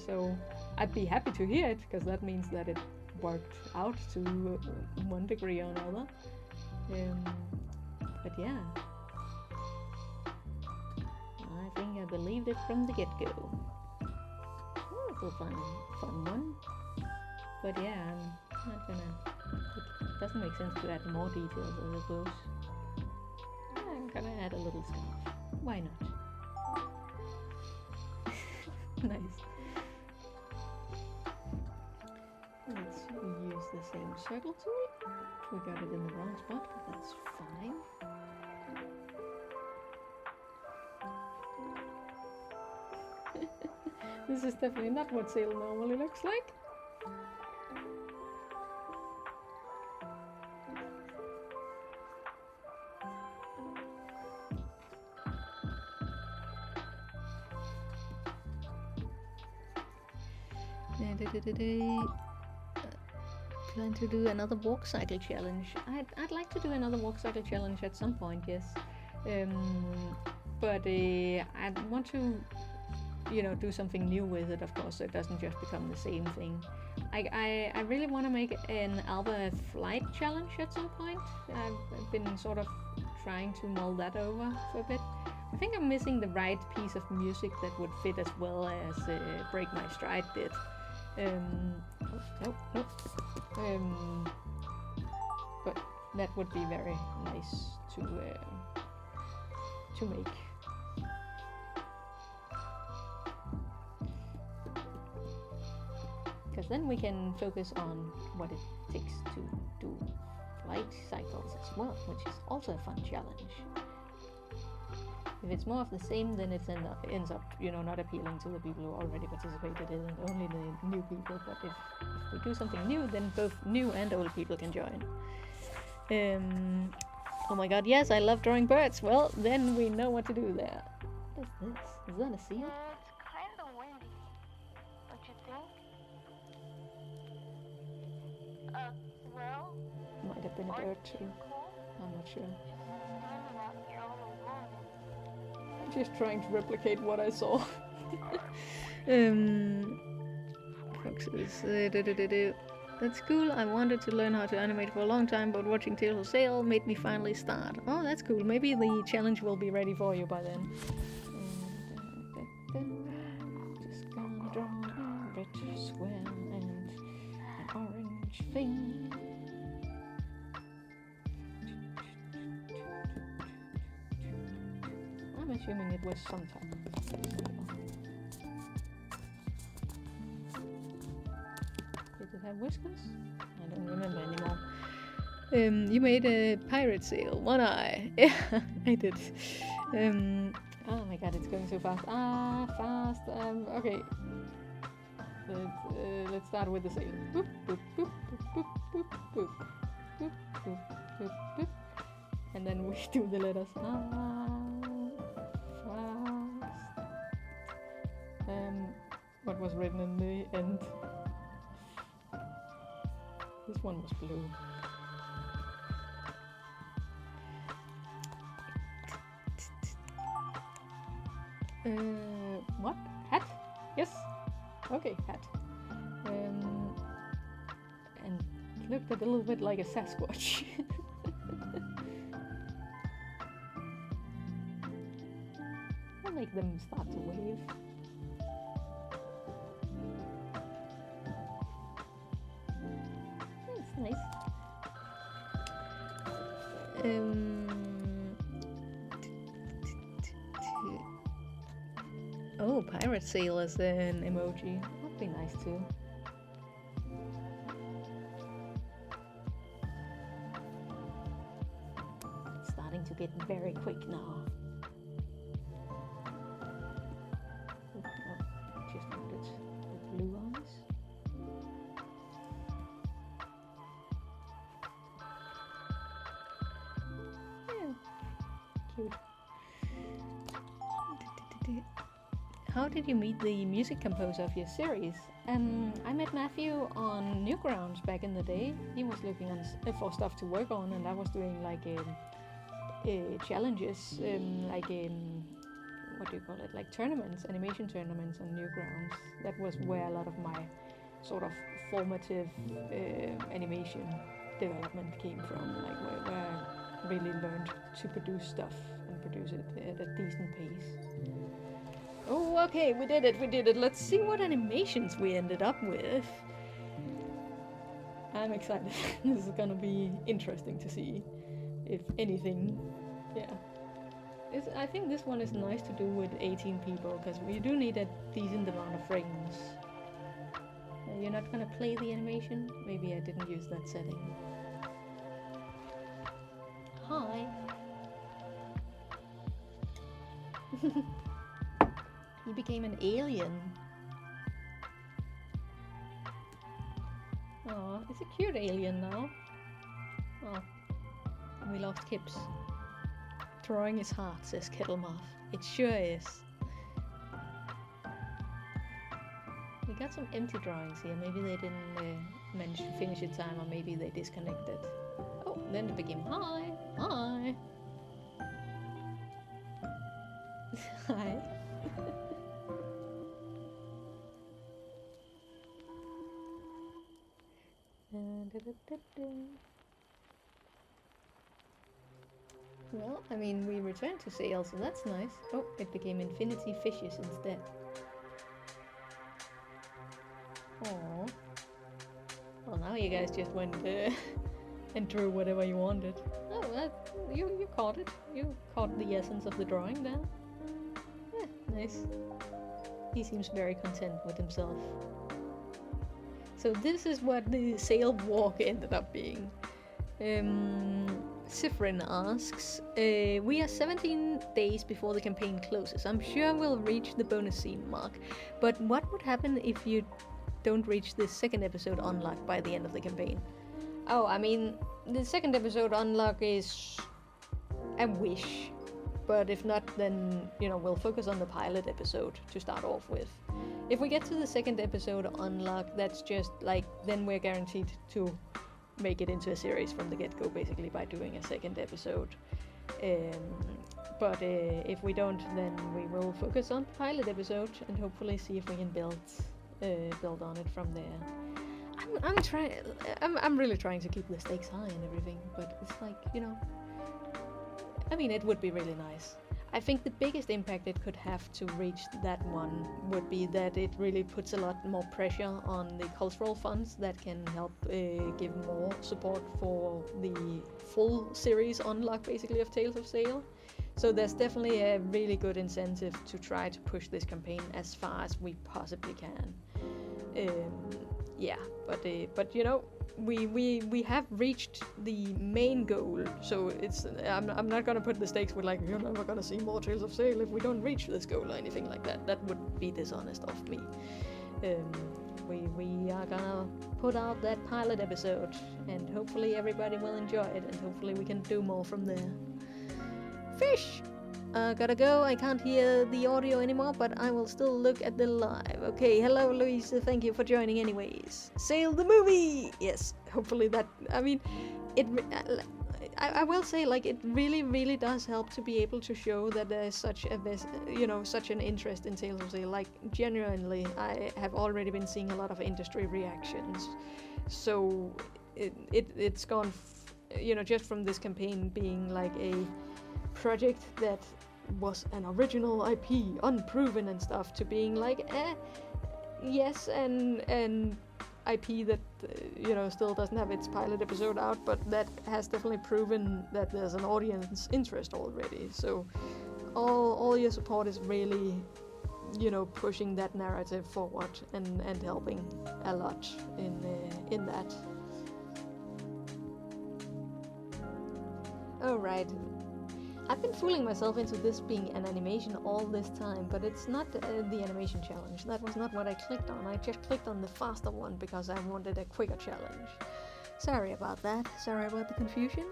So I'd be happy to hear it because that means that it worked out to one degree or another. But yeah, I think I believed it from the get-go. Oh, it's a fun one. But yeah, I'm not gonna. It doesn't make sense to add more details, I suppose. I'm gonna add a little scarf. Why not? Nice. Let's use the same circle tool. We got it in the wrong spot, but that's fine. This is definitely not what Zale normally looks like. Plan to do another walk cycle challenge. I'd like to do another walk cycle challenge at some point, yes. But I want to, do something new with it, of course, so it doesn't just become the same thing. I really want to make an Alba flight challenge at some point. I've been sort of trying to mull that over for a bit. I think I'm missing the right piece of music that would fit as well as Break My Stride did. But that would be very nice to make. Because then we can focus on what it takes to do flight cycles as well, which is also a fun challenge. If it's more of the same, then it ends up, not appealing to the people who already participated in it, only the new people. But if we do something new, then both new and old people can join. Oh my god, yes, I love drawing birds. Well, then we know what to do there. What is this? Is that a seal? It's kind of windy. What you think? Well, Might have been a bird too. I'm not sure. I'm out here all alone. I'm just trying to replicate what I saw. Foxes. That's cool. I wanted to learn how to animate for a long time, but watching Tales of Zale made me finally start. Oh, that's cool. Maybe the challenge will be ready for you by then. Just gonna draw a red square and an orange thing. I'm assuming it was some type of square. Did it have whiskers? I don't remember anymore. You made a pirate sail, one eye. Yeah, I did. Oh my god, it's going so fast. Fast. Okay. Let's start with the sail. Boop, boop, boop, boop, boop, boop, boop, boop, boop, boop. And then we do the letters. Fast. What was written in the end? This one was blue. What? Hat? Yes. Okay, hat. And it looked a little bit like a Sasquatch. I'll make them start to wave. It's nice. Oh, pirate sail as an emoji. That'd be nice too. It's starting to get very quick now. Oh, just wanted the blue How did you meet the music composer of your series? I met Matthew on Newgrounds back in the day. He was looking for stuff to work on, and I was doing like challenges, what do you call it? Like tournaments, animation tournaments on Newgrounds. That was where a lot of my sort of formative animation development came from, like where I really learned to produce stuff and produce it at a decent pace. Oh, okay, we did it. Let's see what animations we ended up with. I'm excited. This is gonna be interesting to see, if anything. Yeah. I think this one is nice to do with 18 people, because we do need a decent amount of frames. You're not gonna play the animation? Maybe I didn't use that setting. Hi. He became an alien. Aw, it's a cute alien now. Oh, we lost Kips. Drawing is hard, says Kettlemoth. It sure is. We got some empty drawings here. Maybe they didn't manage to finish in time, or maybe they disconnected. Oh, then it became hi. Hi. Hi. Well, I mean, we returned to Zale, so that's nice. Oh, it became Infinity Fishes instead. Oh. Well, now you guys just went and drew whatever you wanted. Oh, you caught it. You caught the essence of the drawing there. Yeah, nice. He seems very content with himself. So this is what the Zale walk ended up being. Sifrin asks, we are 17 days before the campaign closes. I'm sure we'll reach the bonus scene mark, but what would happen if you don't reach the second episode unlock by the end of the campaign? Oh, I mean, the second episode unlock is a wish, but if not, then, you know, we'll focus on the pilot episode to start off with. If we get to the second episode unlock, that's just like, then we're guaranteed to make it into a series from the get-go, basically, by doing a second episode. But if we don't, then we will focus on the pilot episode and hopefully see if we can build on it from there. I'm really trying to keep the stakes high and everything, but it's like, you know, I mean, it would be really nice. I think the biggest impact it could have to reach that one would be that it really puts a lot more pressure on the cultural funds that can help give more support for the full series unlock, basically, of Tales of Zale. So there's definitely a really good incentive to try to push this campaign as far as we possibly can. Yeah, but you know, we have reached the main goal, so it's I'm not gonna put the stakes with like, you're never gonna see more Tales of Zale if we don't reach this goal or anything like that. That would be dishonest of me. We are gonna put out that pilot episode, and hopefully everybody will enjoy it, and hopefully we can do more from there. Fish! Gotta go, I can't hear the audio anymore, but I will still look at the live. Okay, hello Louisa, thank you for joining anyways. Zale the movie! Yes, hopefully that, I mean, I will say, like, it really does help to be able to show that there's such an interest in Tales of Zale. Like, genuinely, I have already been seeing a lot of industry reactions. So, it's gone, just from this campaign being like a project that was an original IP, unproven and stuff, to being like, yes, and IP that, still doesn't have its pilot episode out, but that has definitely proven that there's an audience interest already. So all your support is really, pushing that narrative forward and helping a lot in that. Alright. I've been fooling myself into this being an animation all this time, but it's not the animation challenge. That was not what I clicked on. I just clicked on the faster one because I wanted a quicker challenge. Sorry about that. Sorry about the confusion.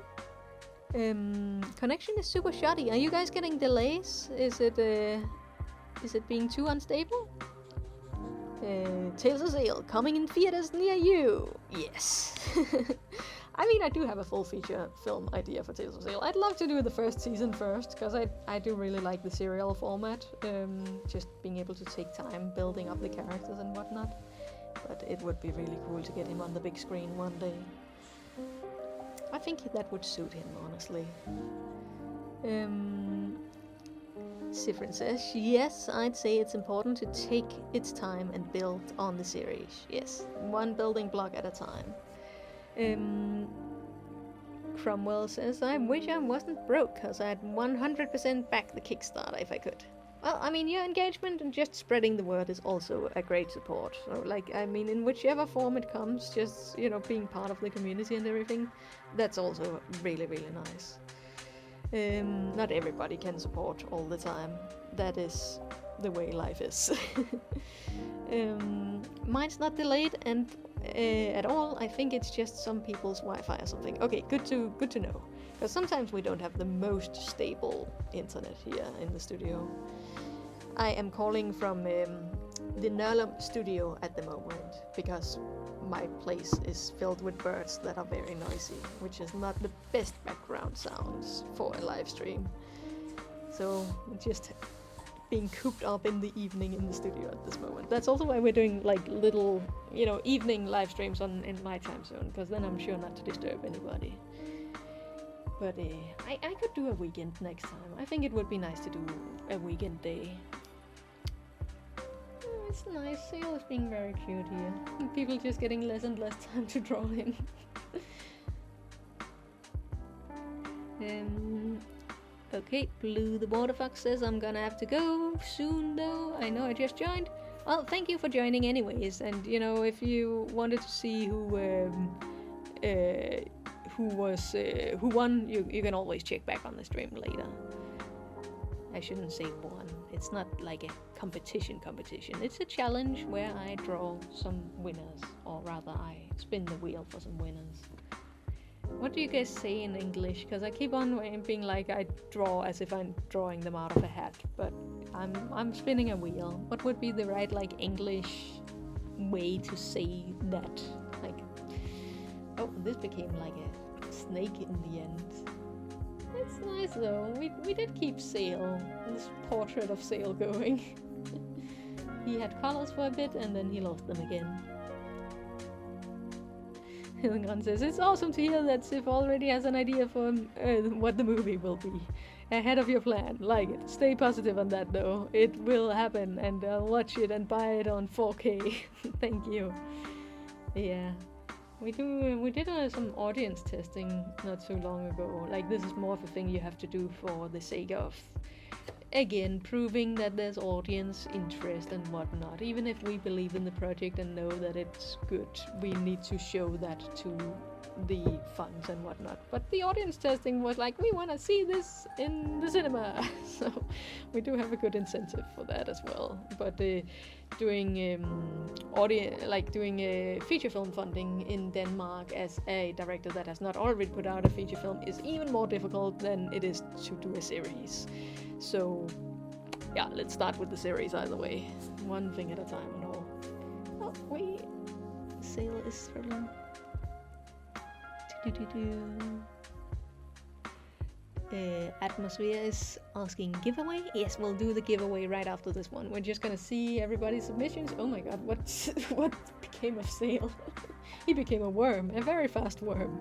Connection is super shoddy. Are you guys getting delays? Is it Is it being too unstable? Tales of Zale coming in theaters near you. Yes. I mean, I do have a full feature film idea for Tales of Zale. I'd love to do the first season first, because I do really like the serial format. Just being able to take time building up the characters and whatnot. But it would be really cool to get him on the big screen one day. I think that would suit him, honestly. Sifrin says, yes, I'd say it's important to take its time and build on the series. Yes, one building block at a time. Cromwell says, I wish I wasn't broke, because I'd 100% back the Kickstarter if I could. Well, I mean, your engagement and just spreading the word is also a great support. So, like, I mean, in whichever form it comes, just, you know, being part of the community and everything, that's also really, really nice. Not everybody can support all the time. That is the way life is. Mine's not delayed and at all. I think it's just some people's Wi-Fi or something. Okay, good to know. Because sometimes we don't have the most stable internet here in the studio. I am calling from the Nurlum studio at the moment because my place is filled with birds that are very noisy, which is not the best background sounds for a live stream. So just being cooped up in the evening in the studio at this moment. That's also why we're doing like little, you know, evening live streams in my time zone, because then I'm sure not to disturb anybody. But I could do a weekend next time. I think it would be nice to do a weekend day. It's nice. Zale is being very cute here. And people just getting less and less time to draw in. Okay, Blue the Water Fox says I'm gonna have to go soon though. I know I just joined. Well, thank you for joining anyways. And you know, if you wanted to see who won, you can always check back on the stream later. I shouldn't say won. It's not like a competition. It's a challenge where I draw some winners, or rather I spin the wheel for some winners. What do you guys say in English? Because I keep on being like I draw as if I'm drawing them out of a hat, but I'm spinning a wheel. What would be the right like English way to say that? Like, oh, this became like a snake in the end. It's nice though. We did keep Zale, this portrait of Zale going. He had colors for a bit and then he lost them again. Hillengrand says, it's awesome to hear that Sif already has an idea for what the movie will be. Ahead of your plan. Like it. Stay positive on that though. It will happen and I'll watch it and buy it on 4K. Thank you. Yeah. We did some audience testing not so long ago. Like this is more of a thing you have to do for the sake of, again, proving that there's audience interest and whatnot. Even if we believe in the project and know that it's good, we need to show that to the fans and whatnot. But the audience testing was like, we want to see this in the cinema. So we do have a good incentive for that as well. But doing feature film funding in Denmark as a director that has not already put out a feature film is even more difficult than it is to do a series. So yeah, let's start with the series either way. One thing at a time and all. Oh, wait. Zale is struggling. Atmosphere is asking giveaway. Yes, we'll do the giveaway right after this one. We're just gonna see everybody's submissions. Oh my god, what became of Zale? He became a worm, a very fast worm.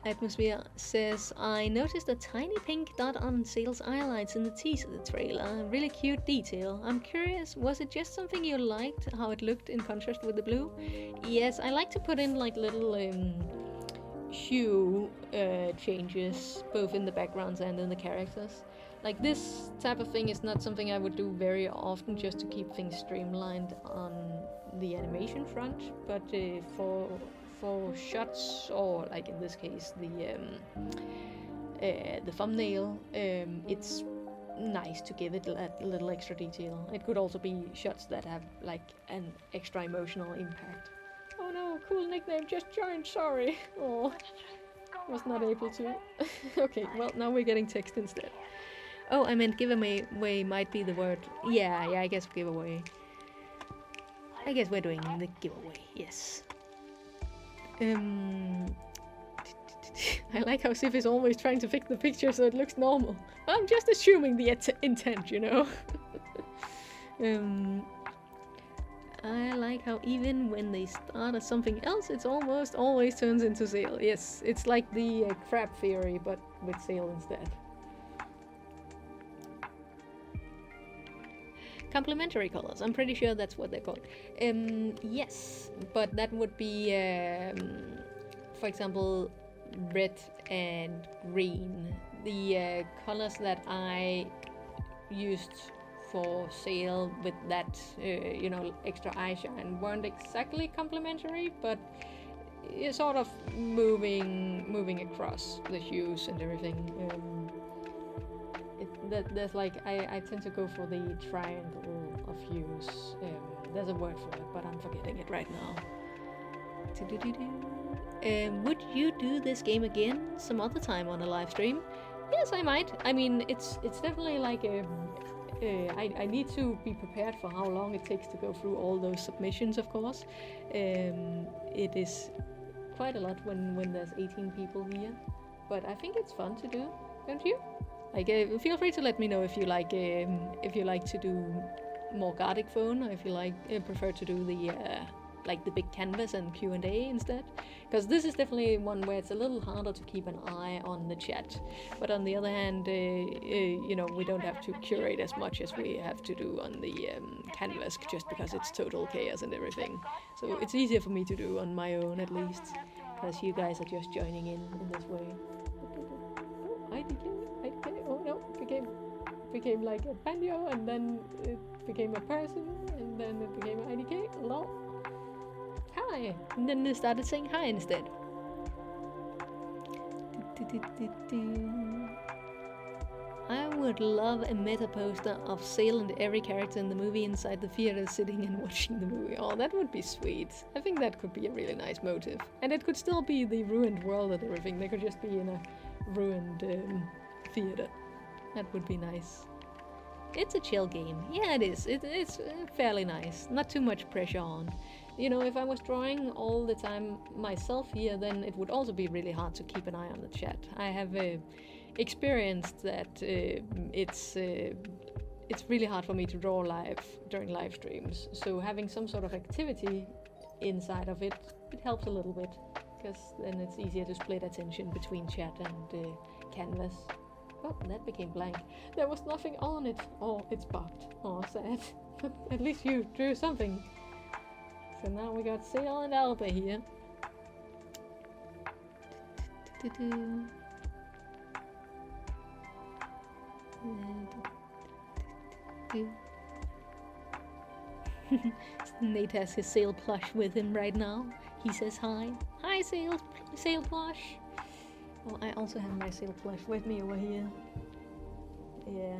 Atmosphere says, I noticed a tiny pink dot on Zale's eyelids in the teaser trailer. A really cute detail. I'm curious, was it just something you liked, how it looked in contrast with the blue? Yes, I like to put in like little hue changes, both in the backgrounds and in the characters. Like this type of thing is not something I would do very often just to keep things streamlined on the animation front, but for shots, or like in this case the thumbnail, it's nice to give it a little extra detail. It could also be shots that have like an extra emotional impact. Oh no, cool nickname just joined, sorry. Oh, was not able to. Okay, well now we're getting text instead. Oh, I meant giveaway might be the word. Yeah, I guess giveaway. I guess we're doing the giveaway, yes. I like how Sif is always trying to fix the picture so it looks normal. I'm just assuming the intent, you know. I like how even when they start as something else, it's almost always turns into Zale. Yes, it's like the crab theory, but with Zale instead. Complementary colors, I'm pretty sure that's what they're called. Yes, but that would be, for example, red and green. The colors that I used for Zale with that, you know, extra eye shine weren't exactly complementary, but sort of moving across the hues and everything. There's like I tend to go for the triangle of hues. There's a word for it, but I'm forgetting it right now. Would you do this game again some other time on a live stream? Yes, I might. I mean, it's definitely like I need to be prepared for how long it takes to go through all those submissions, of course. It is quite a lot when there's 18 people here, but I think it's fun to do, don't you? Like, feel free to let me know if you like to do more Gartic Phone, or if you prefer to do the like the big canvas and Q&A instead. Because this is definitely one where it's a little harder to keep an eye on the chat. But on the other hand, you know, we don't have to curate as much as we have to do on the canvas, just because it's total chaos and everything. So it's easier for me to do on my own, at least, because you guys are just joining in this way. Oh, IDK. Oh no, it became like a banjo, and then it became a person, and then it became an IDK. Lol. Hi. And then they started saying hi instead. I would love a meta poster of Zale and every character in the movie inside the theater sitting and watching the movie. Oh, that would be sweet. I think that could be a really nice motive. And it could still be the ruined world and everything. They could just be in a ruined theater. That would be nice. It's a chill game. Yeah, it is. It's fairly nice. Not too much pressure on. You know, if I was drawing all the time myself here, then it would also be really hard to keep an eye on the chat. I have experienced that it's really hard for me to draw live during live streams. So having some sort of activity inside of it helps a little bit, because then it's easier to split attention between chat and canvas. Oh, that became blank. There was nothing on it. Oh, it's bugged. Oh, sad. At least you drew something. So now we got Zale and Alba here. Nate has his Zale plush with him right now. He says hi. Hi, Zale plush. Well, I also have my Zale plush with me over here. Yeah.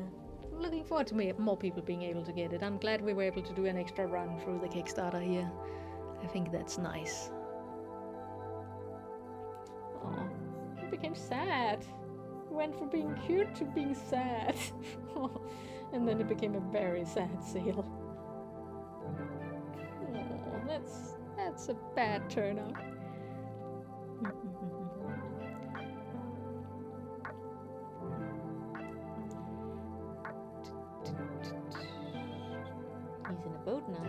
I'm looking forward to more people being able to get it. I'm glad we were able to do an extra run through the Kickstarter here. I think that's nice. Oh, it became sad. It went from being cute to being sad. And then it became a very sad Zale. Oh, that's a bad turnout. He's in a boat now.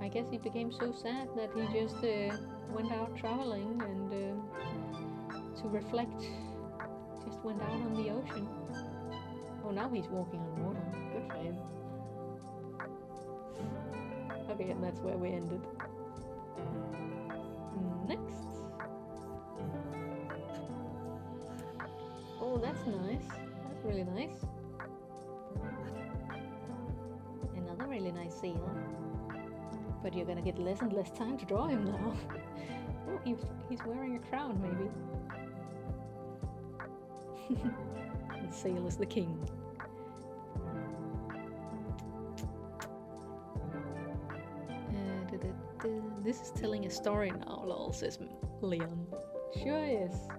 I guess he became so sad that he just went out traveling and to reflect, just went out on the ocean. Oh, now he's walking on water. Good for him. Okay, and that's where we ended. Next. Oh, that's nice. That's really nice. Another really nice Zale. But you're gonna get less and less time to draw him now. Oh, he's wearing a crown, maybe. And Zale is the king. This is telling a story now, lol, says Leon. Sure is.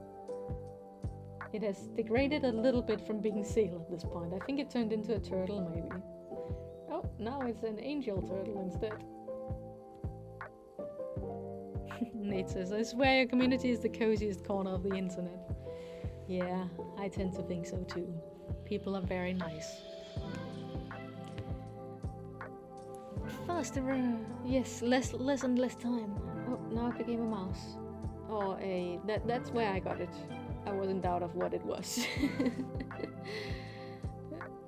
It has degraded a little bit from being Zale at this point. I think it turned into a turtle, maybe. Oh, now it's an angel turtle instead. Nate says, I swear your community is the coziest corner of the internet. Yeah, I tend to think so too. People are very nice. Faster, yes, less and less time. Oh, now it became a mouse. Oh, that's where I got it. I was in doubt of what it was.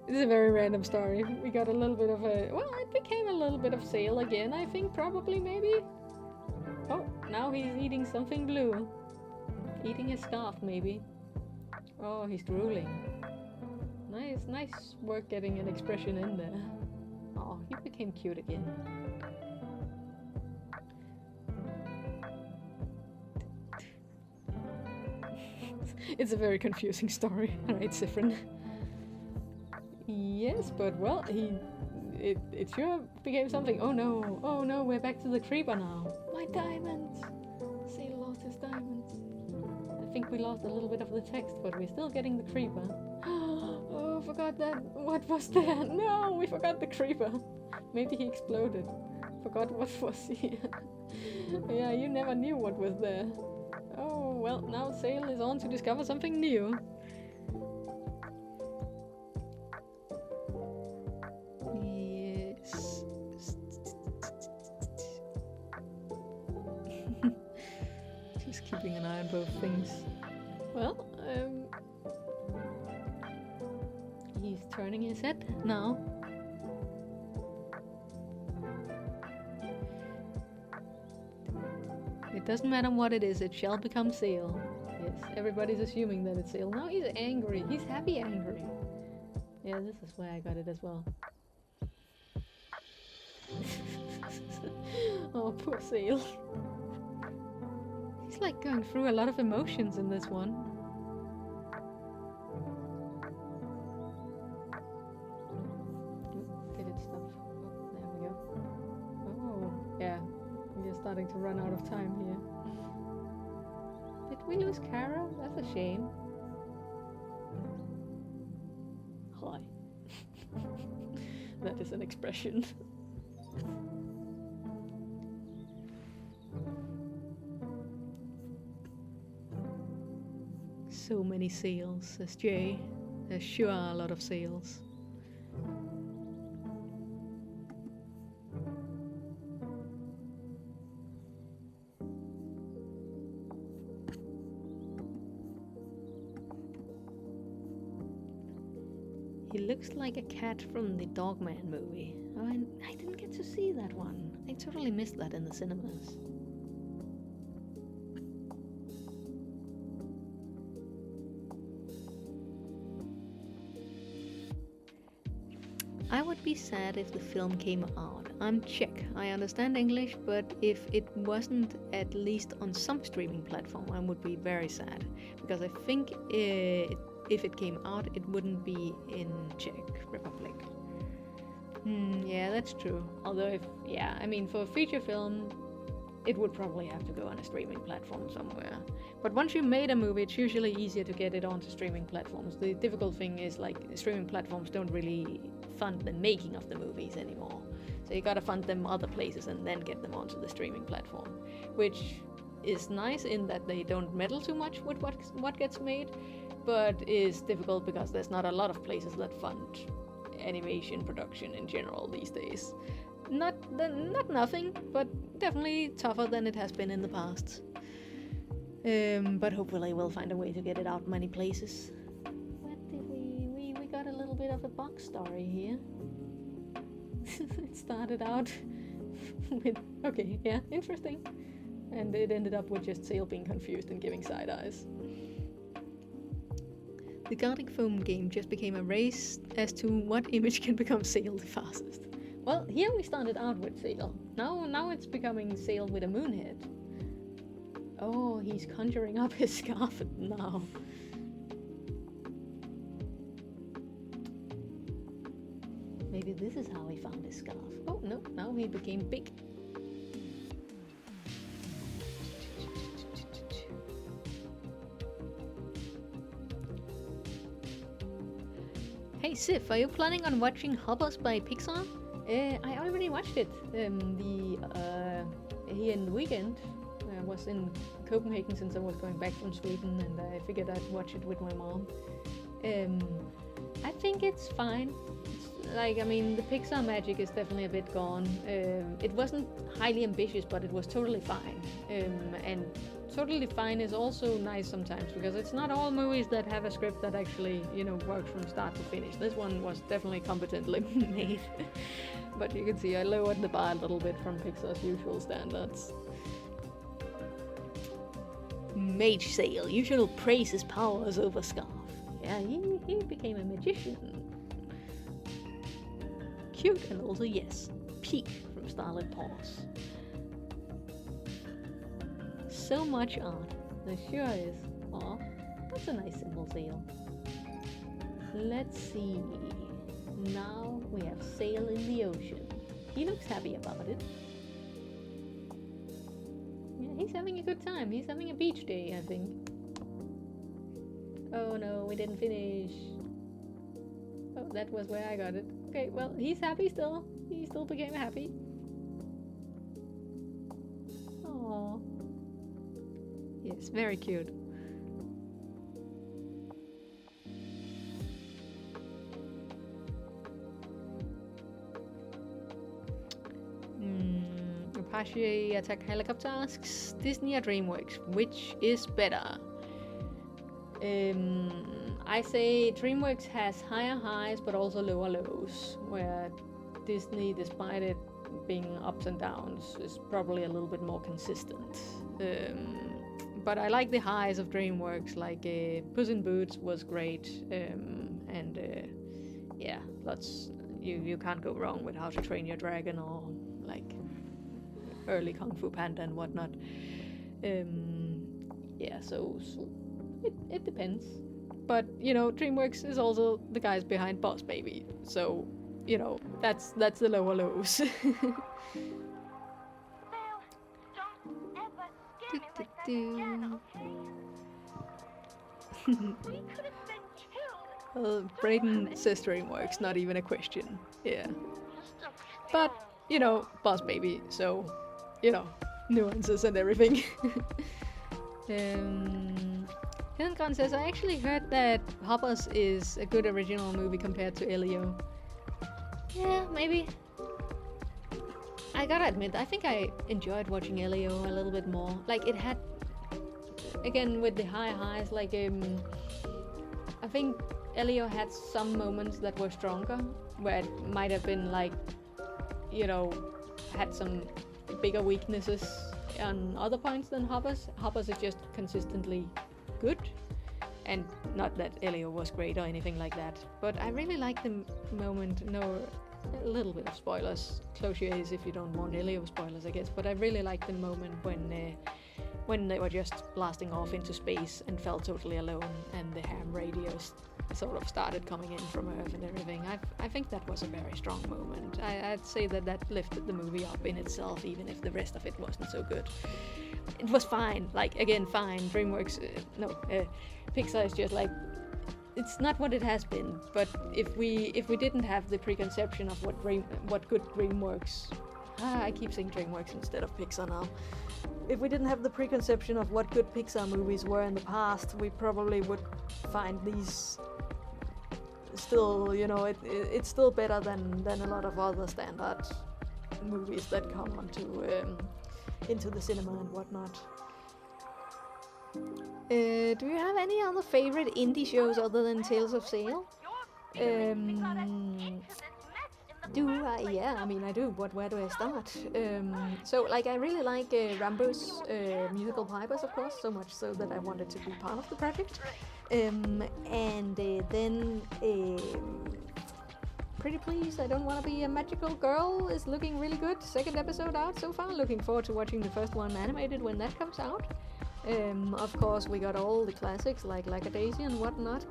This is a very random story. We got a little bit of it became a little bit of Zale again, I think, probably, maybe. Oh, now he's eating something blue. Eating a scarf, maybe. Oh, he's drooling. Nice work getting an expression in there. Oh, he became cute again. It's a very confusing story, right, Sifrin? Yes, but well, it sure became something. Oh no, we're back to the creeper now. My diamonds! Zale lost his diamonds. I think we lost a little bit of the text, but we're still getting the creeper. Oh, forgot that. What was there? No, we forgot the creeper. Maybe he exploded. Forgot what was here. Yeah, you never knew what was there. Oh, well, now Zale is on to discover something new. Yes. Just keeping an eye on both things. Well, he's turning his head now. It doesn't matter what it is, it shall become Zale. Yes, everybody's assuming that it's Zale. Now he's angry. He's happy angry. Yeah, this is where I got it as well. Oh, poor Zale. He's like going through a lot of emotions in this one. Did it stop? Oh, there we go. Oh, yeah. We're starting to run out of time here. Did we lose Kara? That's a shame. Hi. That is an expression. So many Zales, says Jay. There sure are a lot of Zales. He looks like a cat from the Dogman movie. Oh, I didn't get to see that one. I totally missed that in the cinemas. I would be sad if the film came out. I'm Czech. I understand English, but if it wasn't at least on some streaming platform, I would be very sad. Because I think if it came out, it wouldn't be in Czech Republic. Yeah, that's true. Although for a feature film, it would probably have to go on a streaming platform somewhere. But once you made a movie, it's usually easier to get it onto streaming platforms. The difficult thing is, like, streaming platforms don't really fund the making of the movies anymore. So you gotta fund them other places and then get them onto the streaming platform. Which is nice in that they don't meddle too much with what gets made, but is difficult because there's not a lot of places that fund animation production in general these days. Not nothing, but definitely tougher than it has been in the past. But hopefully we'll find a way to get it out many places. What did we got a little bit of a box story here. It started out with, okay, yeah, interesting. And it ended up with just Zale being confused and giving side eyes. The Gartic Phone game just became a race as to what image can become Zale the fastest. Well, here we started out with Zale. Now it's becoming Zale with a moon head. Oh, he's conjuring up his scarf now. Maybe this is how he found his scarf. Oh no, now he became big. Hey Sif, are you planning on watching Hoppers by Pixar? I already watched it. Here in the weekend. I was in Copenhagen since I was going back from Sweden, and I figured I'd watch it with my mom. I think it's fine. The Pixar magic is definitely a bit gone. It wasn't highly ambitious, but it was totally fine. And totally fine is also nice sometimes, because it's not all movies that have a script that actually, works from start to finish. This one was definitely competently made. But you can see I lowered the bar a little bit from Pixar's usual standards. Mage Zale, you shall praise his powers over Scarf. Yeah, he became a magician. Cute, and also, yes, Peak from Starlit Paws. So much art, there sure is. Aw, that's a nice symbol, Zale. Let's see. Now we have Sail in the Ocean. He looks happy about it. Yeah, he's having a good time. He's having a beach day, I think. Oh no, we didn't finish. Oh, that was where I got it. Okay, well, he's happy still. He still became happy. Aww. Yes, very cute. Apache Attack Helicopter asks, Disney or DreamWorks, which is better? I say DreamWorks has higher highs but also lower lows, where Disney, despite it being ups and downs, is probably a little bit more consistent. But I like the highs of DreamWorks, like Puss in Boots was great, and yeah, lots. You can't go wrong with How to Train Your Dragon or like early Kung Fu Panda and whatnot. Yeah, so it depends. But DreamWorks is also the guys behind Boss Baby, so that's the lower lows. Zale, don't ever scare me like that again, okay? We could have been killed. Well, Brayden says DreamWorks, not even a question. Yeah. Just a But, Boss Baby, so, nuances and everything. Hillengon says, I actually heard that Hoppers is a good original movie compared to Elio. Yeah, maybe. I gotta admit, I think I enjoyed watching Elio a little bit more. Like, it had, again, with the high highs, like, I think Elio had some moments that were stronger, where it might have been like, had some bigger weaknesses on other points than Hoppers. Hoppers is just consistently good, and not that Elio was great or anything like that. But I really like the moment. A little bit of spoilers. Close your ears if you don't want Elio spoilers, I guess. But I really like the moment when they were just blasting off into space and felt totally alone, and the ham radios sort of started coming in from Earth and everything. I think that was a very strong moment. I'd say that lifted the movie up in itself, even if the rest of it wasn't so good. It was fine, like, again, fine. DreamWorks, Pixar is just like, it's not what it has been. But if we didn't have the preconception of what good DreamWorks, I keep saying DreamWorks instead of Pixar now. If we didn't have the preconception of what good Pixar movies were in the past, we probably would find these still, it's still better than a lot of other standard movies that come into the cinema and whatnot. Do you have any other favorite indie shows other than Tales of Zale? Yeah, I do, but where do I start? So, I really like Rambo's musical Pipers, of course, so much so that I wanted to be part of the project. And then Pretty Please, I Don't Want to Be a Magical Girl is looking really good. Second episode out so far. Looking forward to watching the first one animated when that comes out. Of course, we got all the classics like Lackadaisy and whatnot.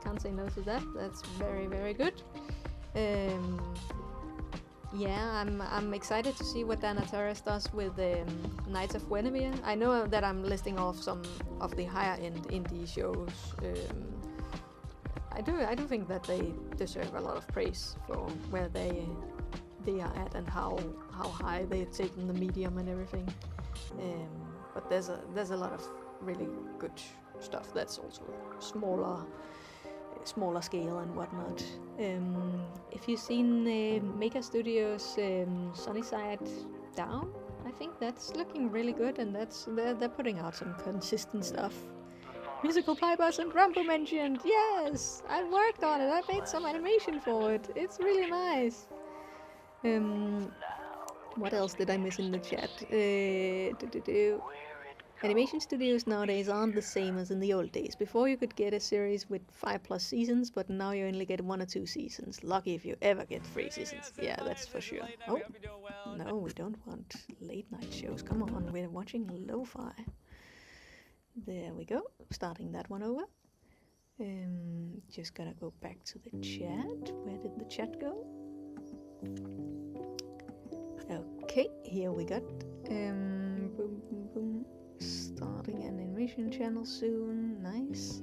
Can't say no to that. That's very, very good. Yeah, I'm excited to see what Dana Torres does with Knights of Guinevere. I know that I'm listing off some of the higher end indie shows. I do think that they deserve a lot of praise for where they are at and how high they've taken the medium and everything. But there's a lot of really good stuff that's also smaller scale and whatnot. If you've seen Maker Studios' Sunnyside Down, I think that's looking really good, and they're putting out some consistent stuff. Musical Pipers and Rambo mentioned. Yes, I worked on it. I made some animation for it. It's really nice. What else did I miss in the chat? Animation studios nowadays aren't the same as in the old days. Before you could get a series with 5+ seasons, but now you only get 1 or 2 seasons. Lucky if you ever get 3 seasons. Yeah, that's for sure. Oh, no, we don't want late night shows. Come on, we're watching lo-fi. There we go. Starting that one over. Just gotta go back to the chat. Where did the chat go? Okay, here we got boom, boom, boom. Starting an animation channel soon. Nice.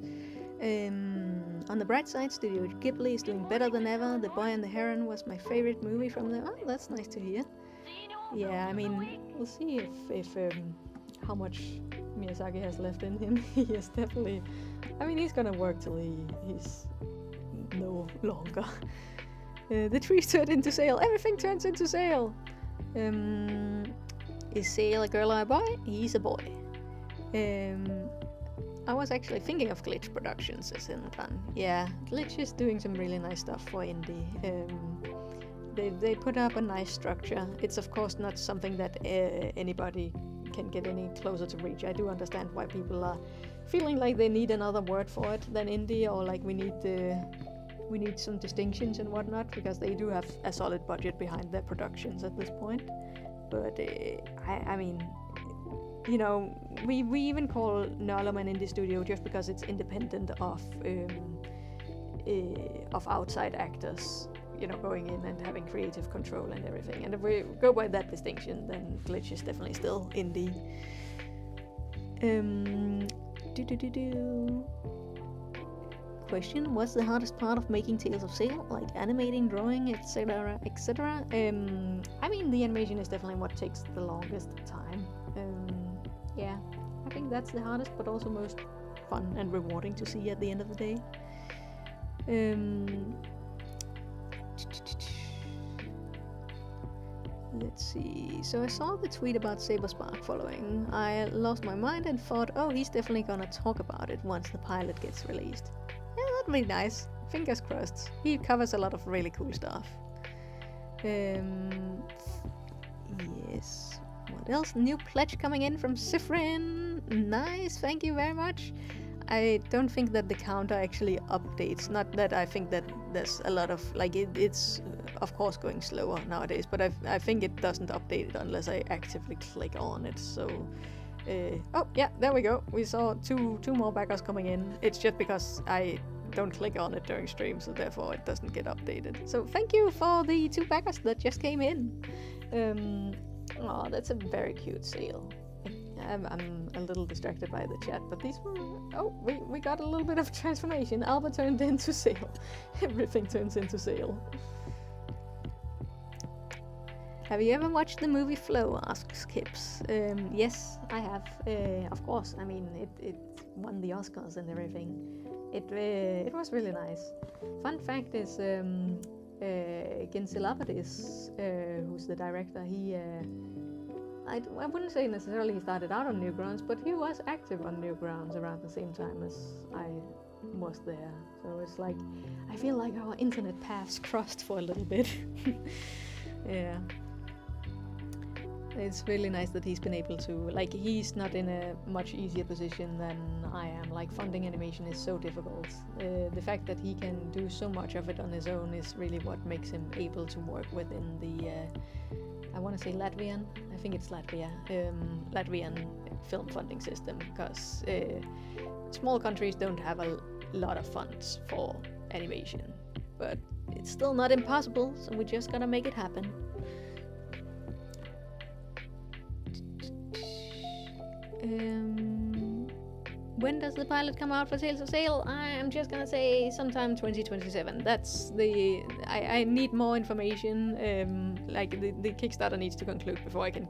On the bright side, Studio Ghibli is doing better than ever. The Boy and the Heron was my favorite movie from them. Oh, that's nice to hear. Yeah, I mean, we'll see if how much Miyazaki has left in him. He is definitely. I mean, he's gonna work till he's no longer. The trees turned into Zale. Everything turns into Zale. Is Zale a girl or a boy? He's a boy. I was actually thinking of Glitch Productions as in done. Yeah, Glitch is doing some really nice stuff for indie. They put up a nice structure. It's of course not something that anybody can get any closer to reach. I do understand why people are feeling like they need another word for it than indie, or like we need some distinctions and whatnot, because they do have a solid budget behind their productions at this point. But I mean, you know, we even call Nurlum an indie studio just because it's independent of outside actors, you know, going in and having creative control and everything. And if we go by that distinction, then Glitch is definitely still indie. Question: what's the hardest part of making Tales of Zale? Like animating, drawing, etc., etc. I mean, the animation is definitely what takes the longest time. Yeah, I think that's the hardest, but also most fun and rewarding to see at the end of the day. Let's see. So I saw the tweet about Saberspark following. I lost my mind and thought, oh, he's definitely gonna talk about it once the pilot gets released. Yeah, that'd be nice. Fingers crossed. He covers a lot of really cool stuff. Yes. What else? New pledge coming in from Sifrin. Nice. Thank you very much. I don't think that the counter actually updates. Not that I think that there's a lot of like it's of course going slower nowadays, but I think it doesn't update it unless I actively click on it. So oh yeah, there we go. We saw two more backers coming in. It's just because I don't click on it during stream, so therefore it doesn't get updated. So thank you for the 2 backers that just came in. Oh, that's a very cute Zale. I'm a little distracted by the chat, but these were... Oh, we got a little bit of transformation. Alba turned into Zale. Everything turns into Zale. Have you ever watched the movie Flow? Asks Kips. Yes, I have. Of course. I mean, it won the Oscars and everything. It was really nice. Fun fact is, Gensilabadis, who's the director, he... I wouldn't say necessarily he started out on Newgrounds, but he was active on Newgrounds around the same time as I was there. So it's like, I feel like our internet paths crossed for a little bit. Yeah. It's really nice that he's been able to, like, he's not in a much easier position than I am. Like, funding animation is so difficult. The fact that he can do so much of it on his own is really what makes him able to work within the I want to say Latvian. I think it's Latvia. Latvian film funding system, because small countries don't have a lot of funds for animation, but it's still not impossible. So we just gotta make it happen. when does the pilot come out for Tales of Zale? I'm just gonna say sometime 2027. That's the... I need more information. The Kickstarter needs to conclude before I can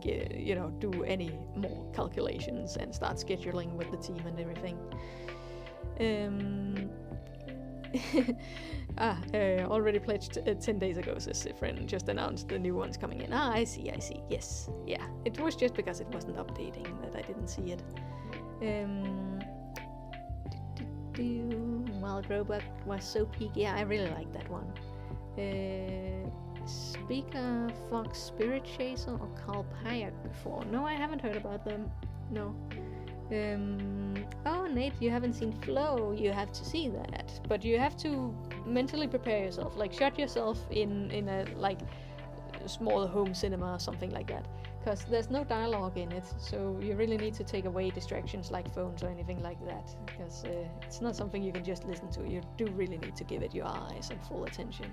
do any more calculations and start scheduling with the team and everything. Already pledged 10 days ago, says Sifrin. Just announced the new ones coming in. I see. Yes. Yeah. It was just because it wasn't updating that I didn't see it. Wild Robot was so peaky. Yeah, I really like that one. Speaker Fox Spirit Chaser or Carl Payak before? No, I haven't heard about them. No. Oh, Nate, you haven't seen Flow. You have to see that, but you have to mentally prepare yourself. Like, shut yourself in a small home cinema or something like that, because there's no dialogue in it. So you really need to take away distractions like phones or anything like that, because it's not something you can just listen to. You do really need to give it your eyes and full attention.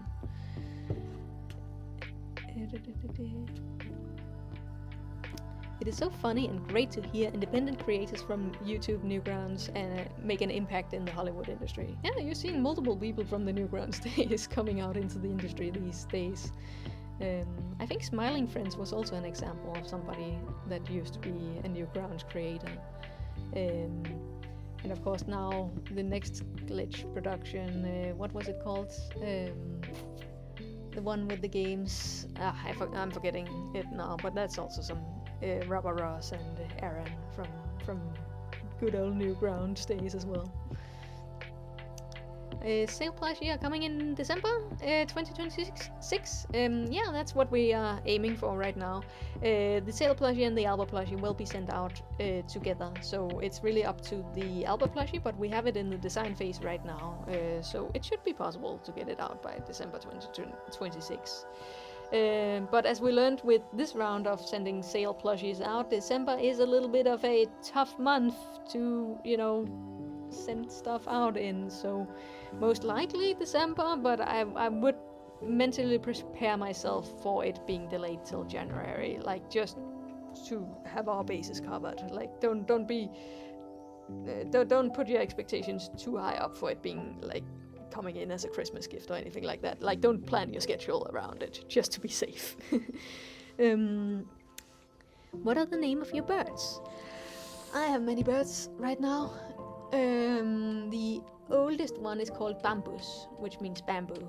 It is so funny and great to hear independent creators from YouTube Newgrounds make an impact in the Hollywood industry. Yeah, you're seeing multiple people from the Newgrounds days coming out into the industry these days. I think Smiling Friends was also an example of somebody that used to be a Newgrounds creator. And of course now the next Glitch production, what was it called? The one with the games. I'm forgetting it now, but that's also some Rubber Ross and Aaron from good old Newgrounds days as well. Sale plushie coming in December 2026. Yeah, that's what we are aiming for right now. The Sale plushie and the Alba plushie will be sent out together, so it's really up to the Alba plushie, but we have it in the design phase right now, so it should be possible to get it out by December 2026. But as we learned with this round of sending Sale plushies out, December is a little bit of a tough month to, send stuff out in, so most likely December, but I would mentally prepare myself for it being delayed till January, like just to have our bases covered. Like don't put your expectations too high up for it being like coming in as a Christmas gift or anything like that. Like, don't plan your schedule around it, just to be safe. What are the name of your birds? I have many birds right now. The oldest one is called Bambus, which means bamboo.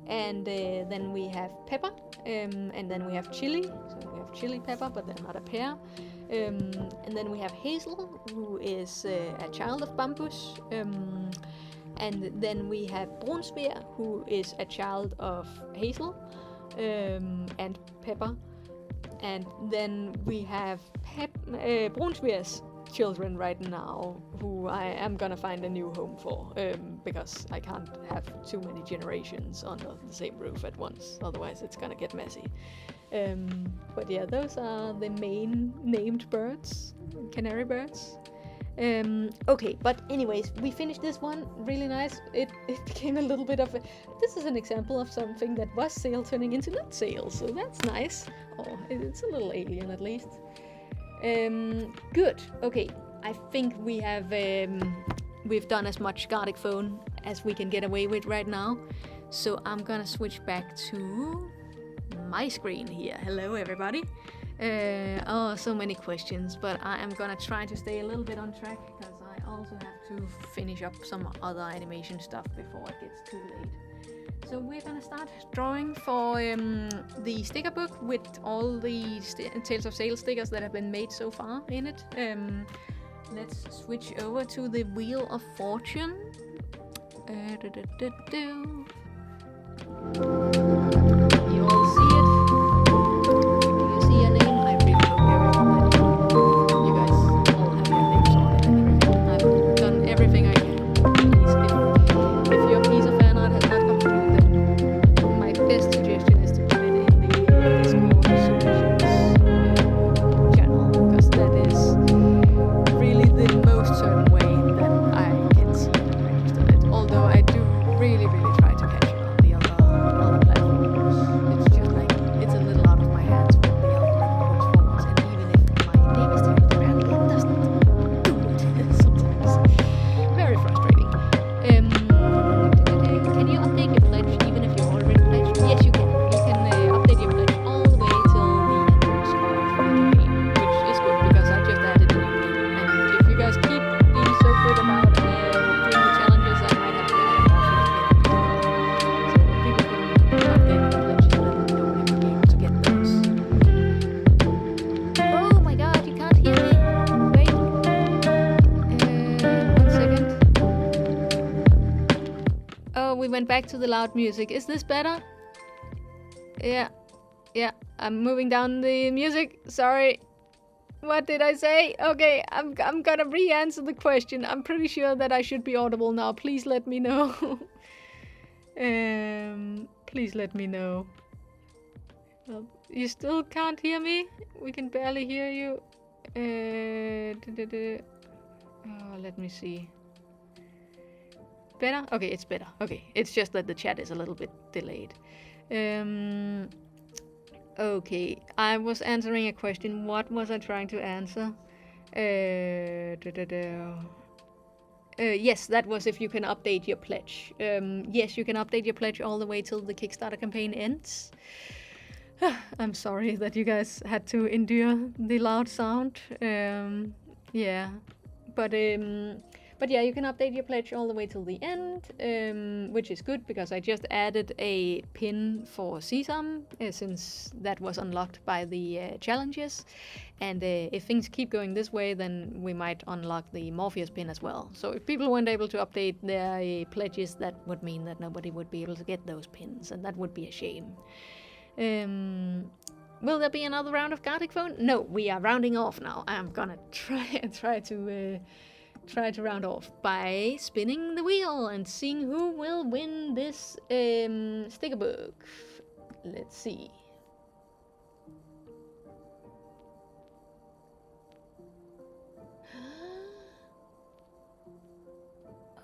And then we have Pepper, and then we have Chili. So we have Chili Pepper, but they're not a pair. And then we have Hazel, who is a child of Bambus. And then we have Brunsvier, who is a child of Hazel and Pepper. And then we have Brunsvier's children right now, who I am gonna find a new home for, because I can't have too many generations under the same roof at once, otherwise it's gonna get messy. But yeah, those are the main named birds, canary birds. Okay, but anyways, we finished this one really nice. It became a little bit of a... This is an example of something that was Zale turning into not Zale, so that's nice. Oh, it's a little alien at least. Good. Okay, I think we have we've done as much Gartic Phone as we can get away with right now. So I'm gonna switch back to my screen here. Hello, everybody. Oh, so many questions, but I am gonna try to stay a little bit on track because I also have to finish up some other animation stuff before it gets too late. So we're gonna start drawing for the sticker book with all the Tales of Zale stickers that have been made so far in it. Let's switch over to the Wheel of Fortune. You all see it? Do you see your name? I really hope you guys all have your names on it and everything. I've done everything I can. Please, if your piece of fan art has not come through, then my best suggestion is to put it in the Discord solutions channel, because that is really the most certain way that I can see and register it. Although I do really try to catch it on the other platforms. we went back to the loud music. Is this better? Yeah. I'm moving down the music. Sorry. What did I say? Okay, I'm gonna re-answer the question. I'm pretty sure that I should be audible now. Please let me know. Please let me know. Well, you still can't hear me? We can barely hear you. Oh, let me see. Better? Okay, it's better. Okay, it's just that the chat is a little bit delayed. Okay, I was answering a question. What was I trying to answer? Yes, that was if you can update your pledge. Yes, you can update your pledge all the way till the Kickstarter campaign ends. I'm sorry that you guys had to endure the loud sound. Yeah, but yeah, you can update your pledge all the way till the end, which is good because I just added a pin for Sesam since that was unlocked by the challenges. And if things keep going this way, then we might unlock the Morpheus pin as well. So if people weren't able to update their pledges, that would mean that nobody would be able to get those pins, and that would be a shame. Will there be another round of Gartic Phone? No, we are rounding off now. I'm gonna try to round off by spinning the wheel and seeing who will win this sticker book. Let's see.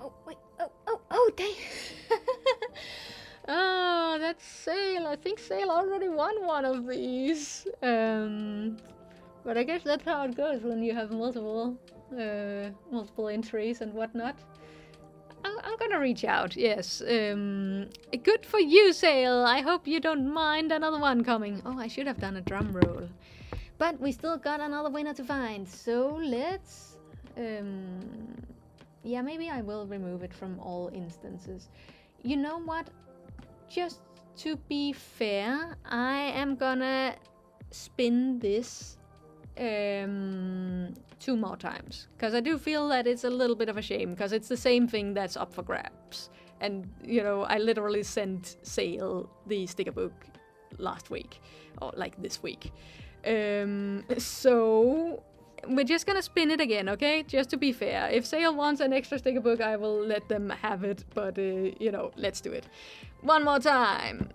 Oh, wait. Oh, dang. Oh, that's Zale. I think Zale already won one of these. But I guess that's how it goes when you have multiple entries and whatnot. I'm gonna reach out, yes. Good for you, Zale. I hope you don't mind another one coming. Oh, I should have done a drum roll. But we still got another winner to find, so let's... yeah, maybe I will remove it from all instances. You know what? Just to be fair, I am gonna spin this 2 more times, because I do feel that it's a little bit of a shame, because it's the same thing that's up for grabs. And, you know, I literally sent Zale the sticker book last week, or like this week. So we're just gonna spin it again, okay? Just to be fair. If Zale wants an extra sticker book, I will let them have it, but, you know, let's do it. One more time.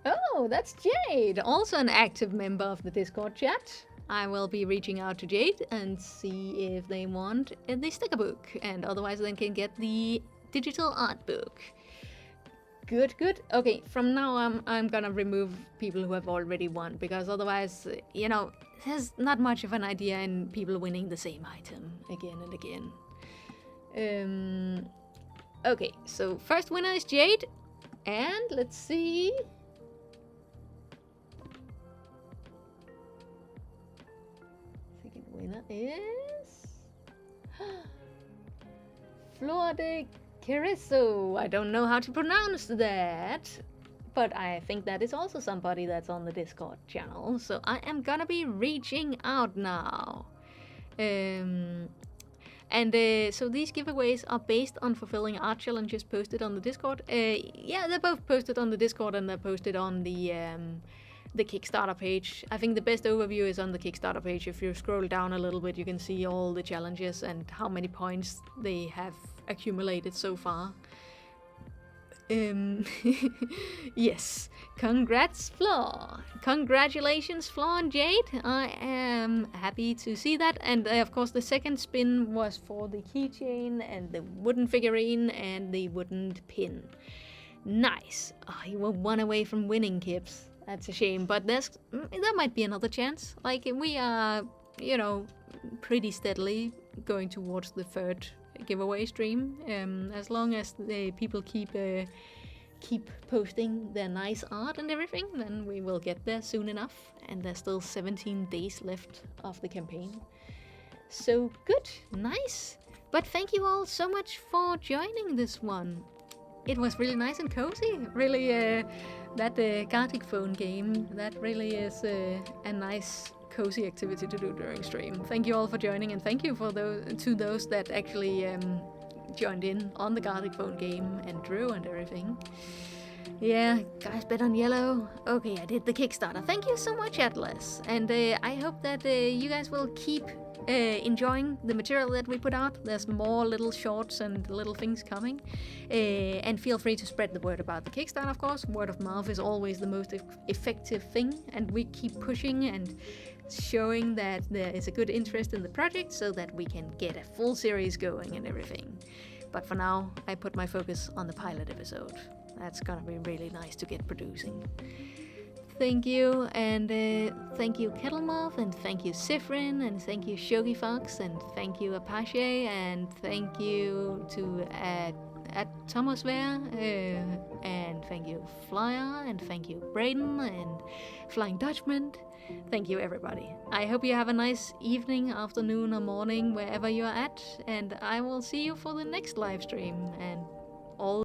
Oh, that's Jade, also an active member of the Discord chat. I will be reaching out to Jade and see if they want the sticker book, and otherwise they can get the digital art book. Good. Okay, from now I'm gonna remove people who have already won, because otherwise, you know, there's not much of an idea in people winning the same item again and again. Okay, so first winner is Jade, and let's see. Second winner is Flor de Carisso. I don't know how to pronounce that, but I think that is also somebody that's on the Discord channel, so I am gonna be reaching out now. So these giveaways are based on fulfilling art challenges posted on the Discord. Yeah, they're both posted on the Discord and they're posted on the Kickstarter page. I think the best overview is on the Kickstarter page. If you scroll down a little bit, you can see all the challenges and how many points they have accumulated so far. Yes, congrats, Flor. Congratulations, Flor and Jade. I am happy to see that. And of course, the second spin was for the keychain and the wooden figurine and the wooden pin. Nice. Oh, you were one away from winning, Kips. That's a shame, but there might be another chance. Like, we are, you know, pretty steadily going towards the third giveaway stream. As long as the people keep posting their nice art and everything, then we will get there soon enough. And there's still 17 days left of the campaign. So good, nice. But thank you all so much for joining this one. It was really nice and cozy. Really that Gartic Phone game, that really is a nice cozy activity to do during stream. Thank you all for joining, and thank you for those that actually joined in on the Gartic Phone game and drew and everything. Yeah, guys, bet on yellow. Okay, I did the Kickstarter. Thank you so much, Atlas. And I hope that you guys will keep enjoying the material that we put out. There's more little shorts and little things coming. And feel free to spread the word about the Kickstarter, of course. Word of mouth is always the most effective thing. And we keep pushing and showing that there is a good interest in the project so that we can get a full series going and everything. But for now, I put my focus on the pilot episode. That's gonna be really nice to get producing. Thank you, and thank you Kettlemoth, and thank you Sifrin, and thank you Shogi Fox, and thank you Apache, and thank you to at Thomasware, and thank you Flyer, and thank you Braden, and Flying Dutchman. Thank you everybody. I hope you have a nice evening, afternoon, or morning, wherever you are at, and I will see you for the next live stream, and all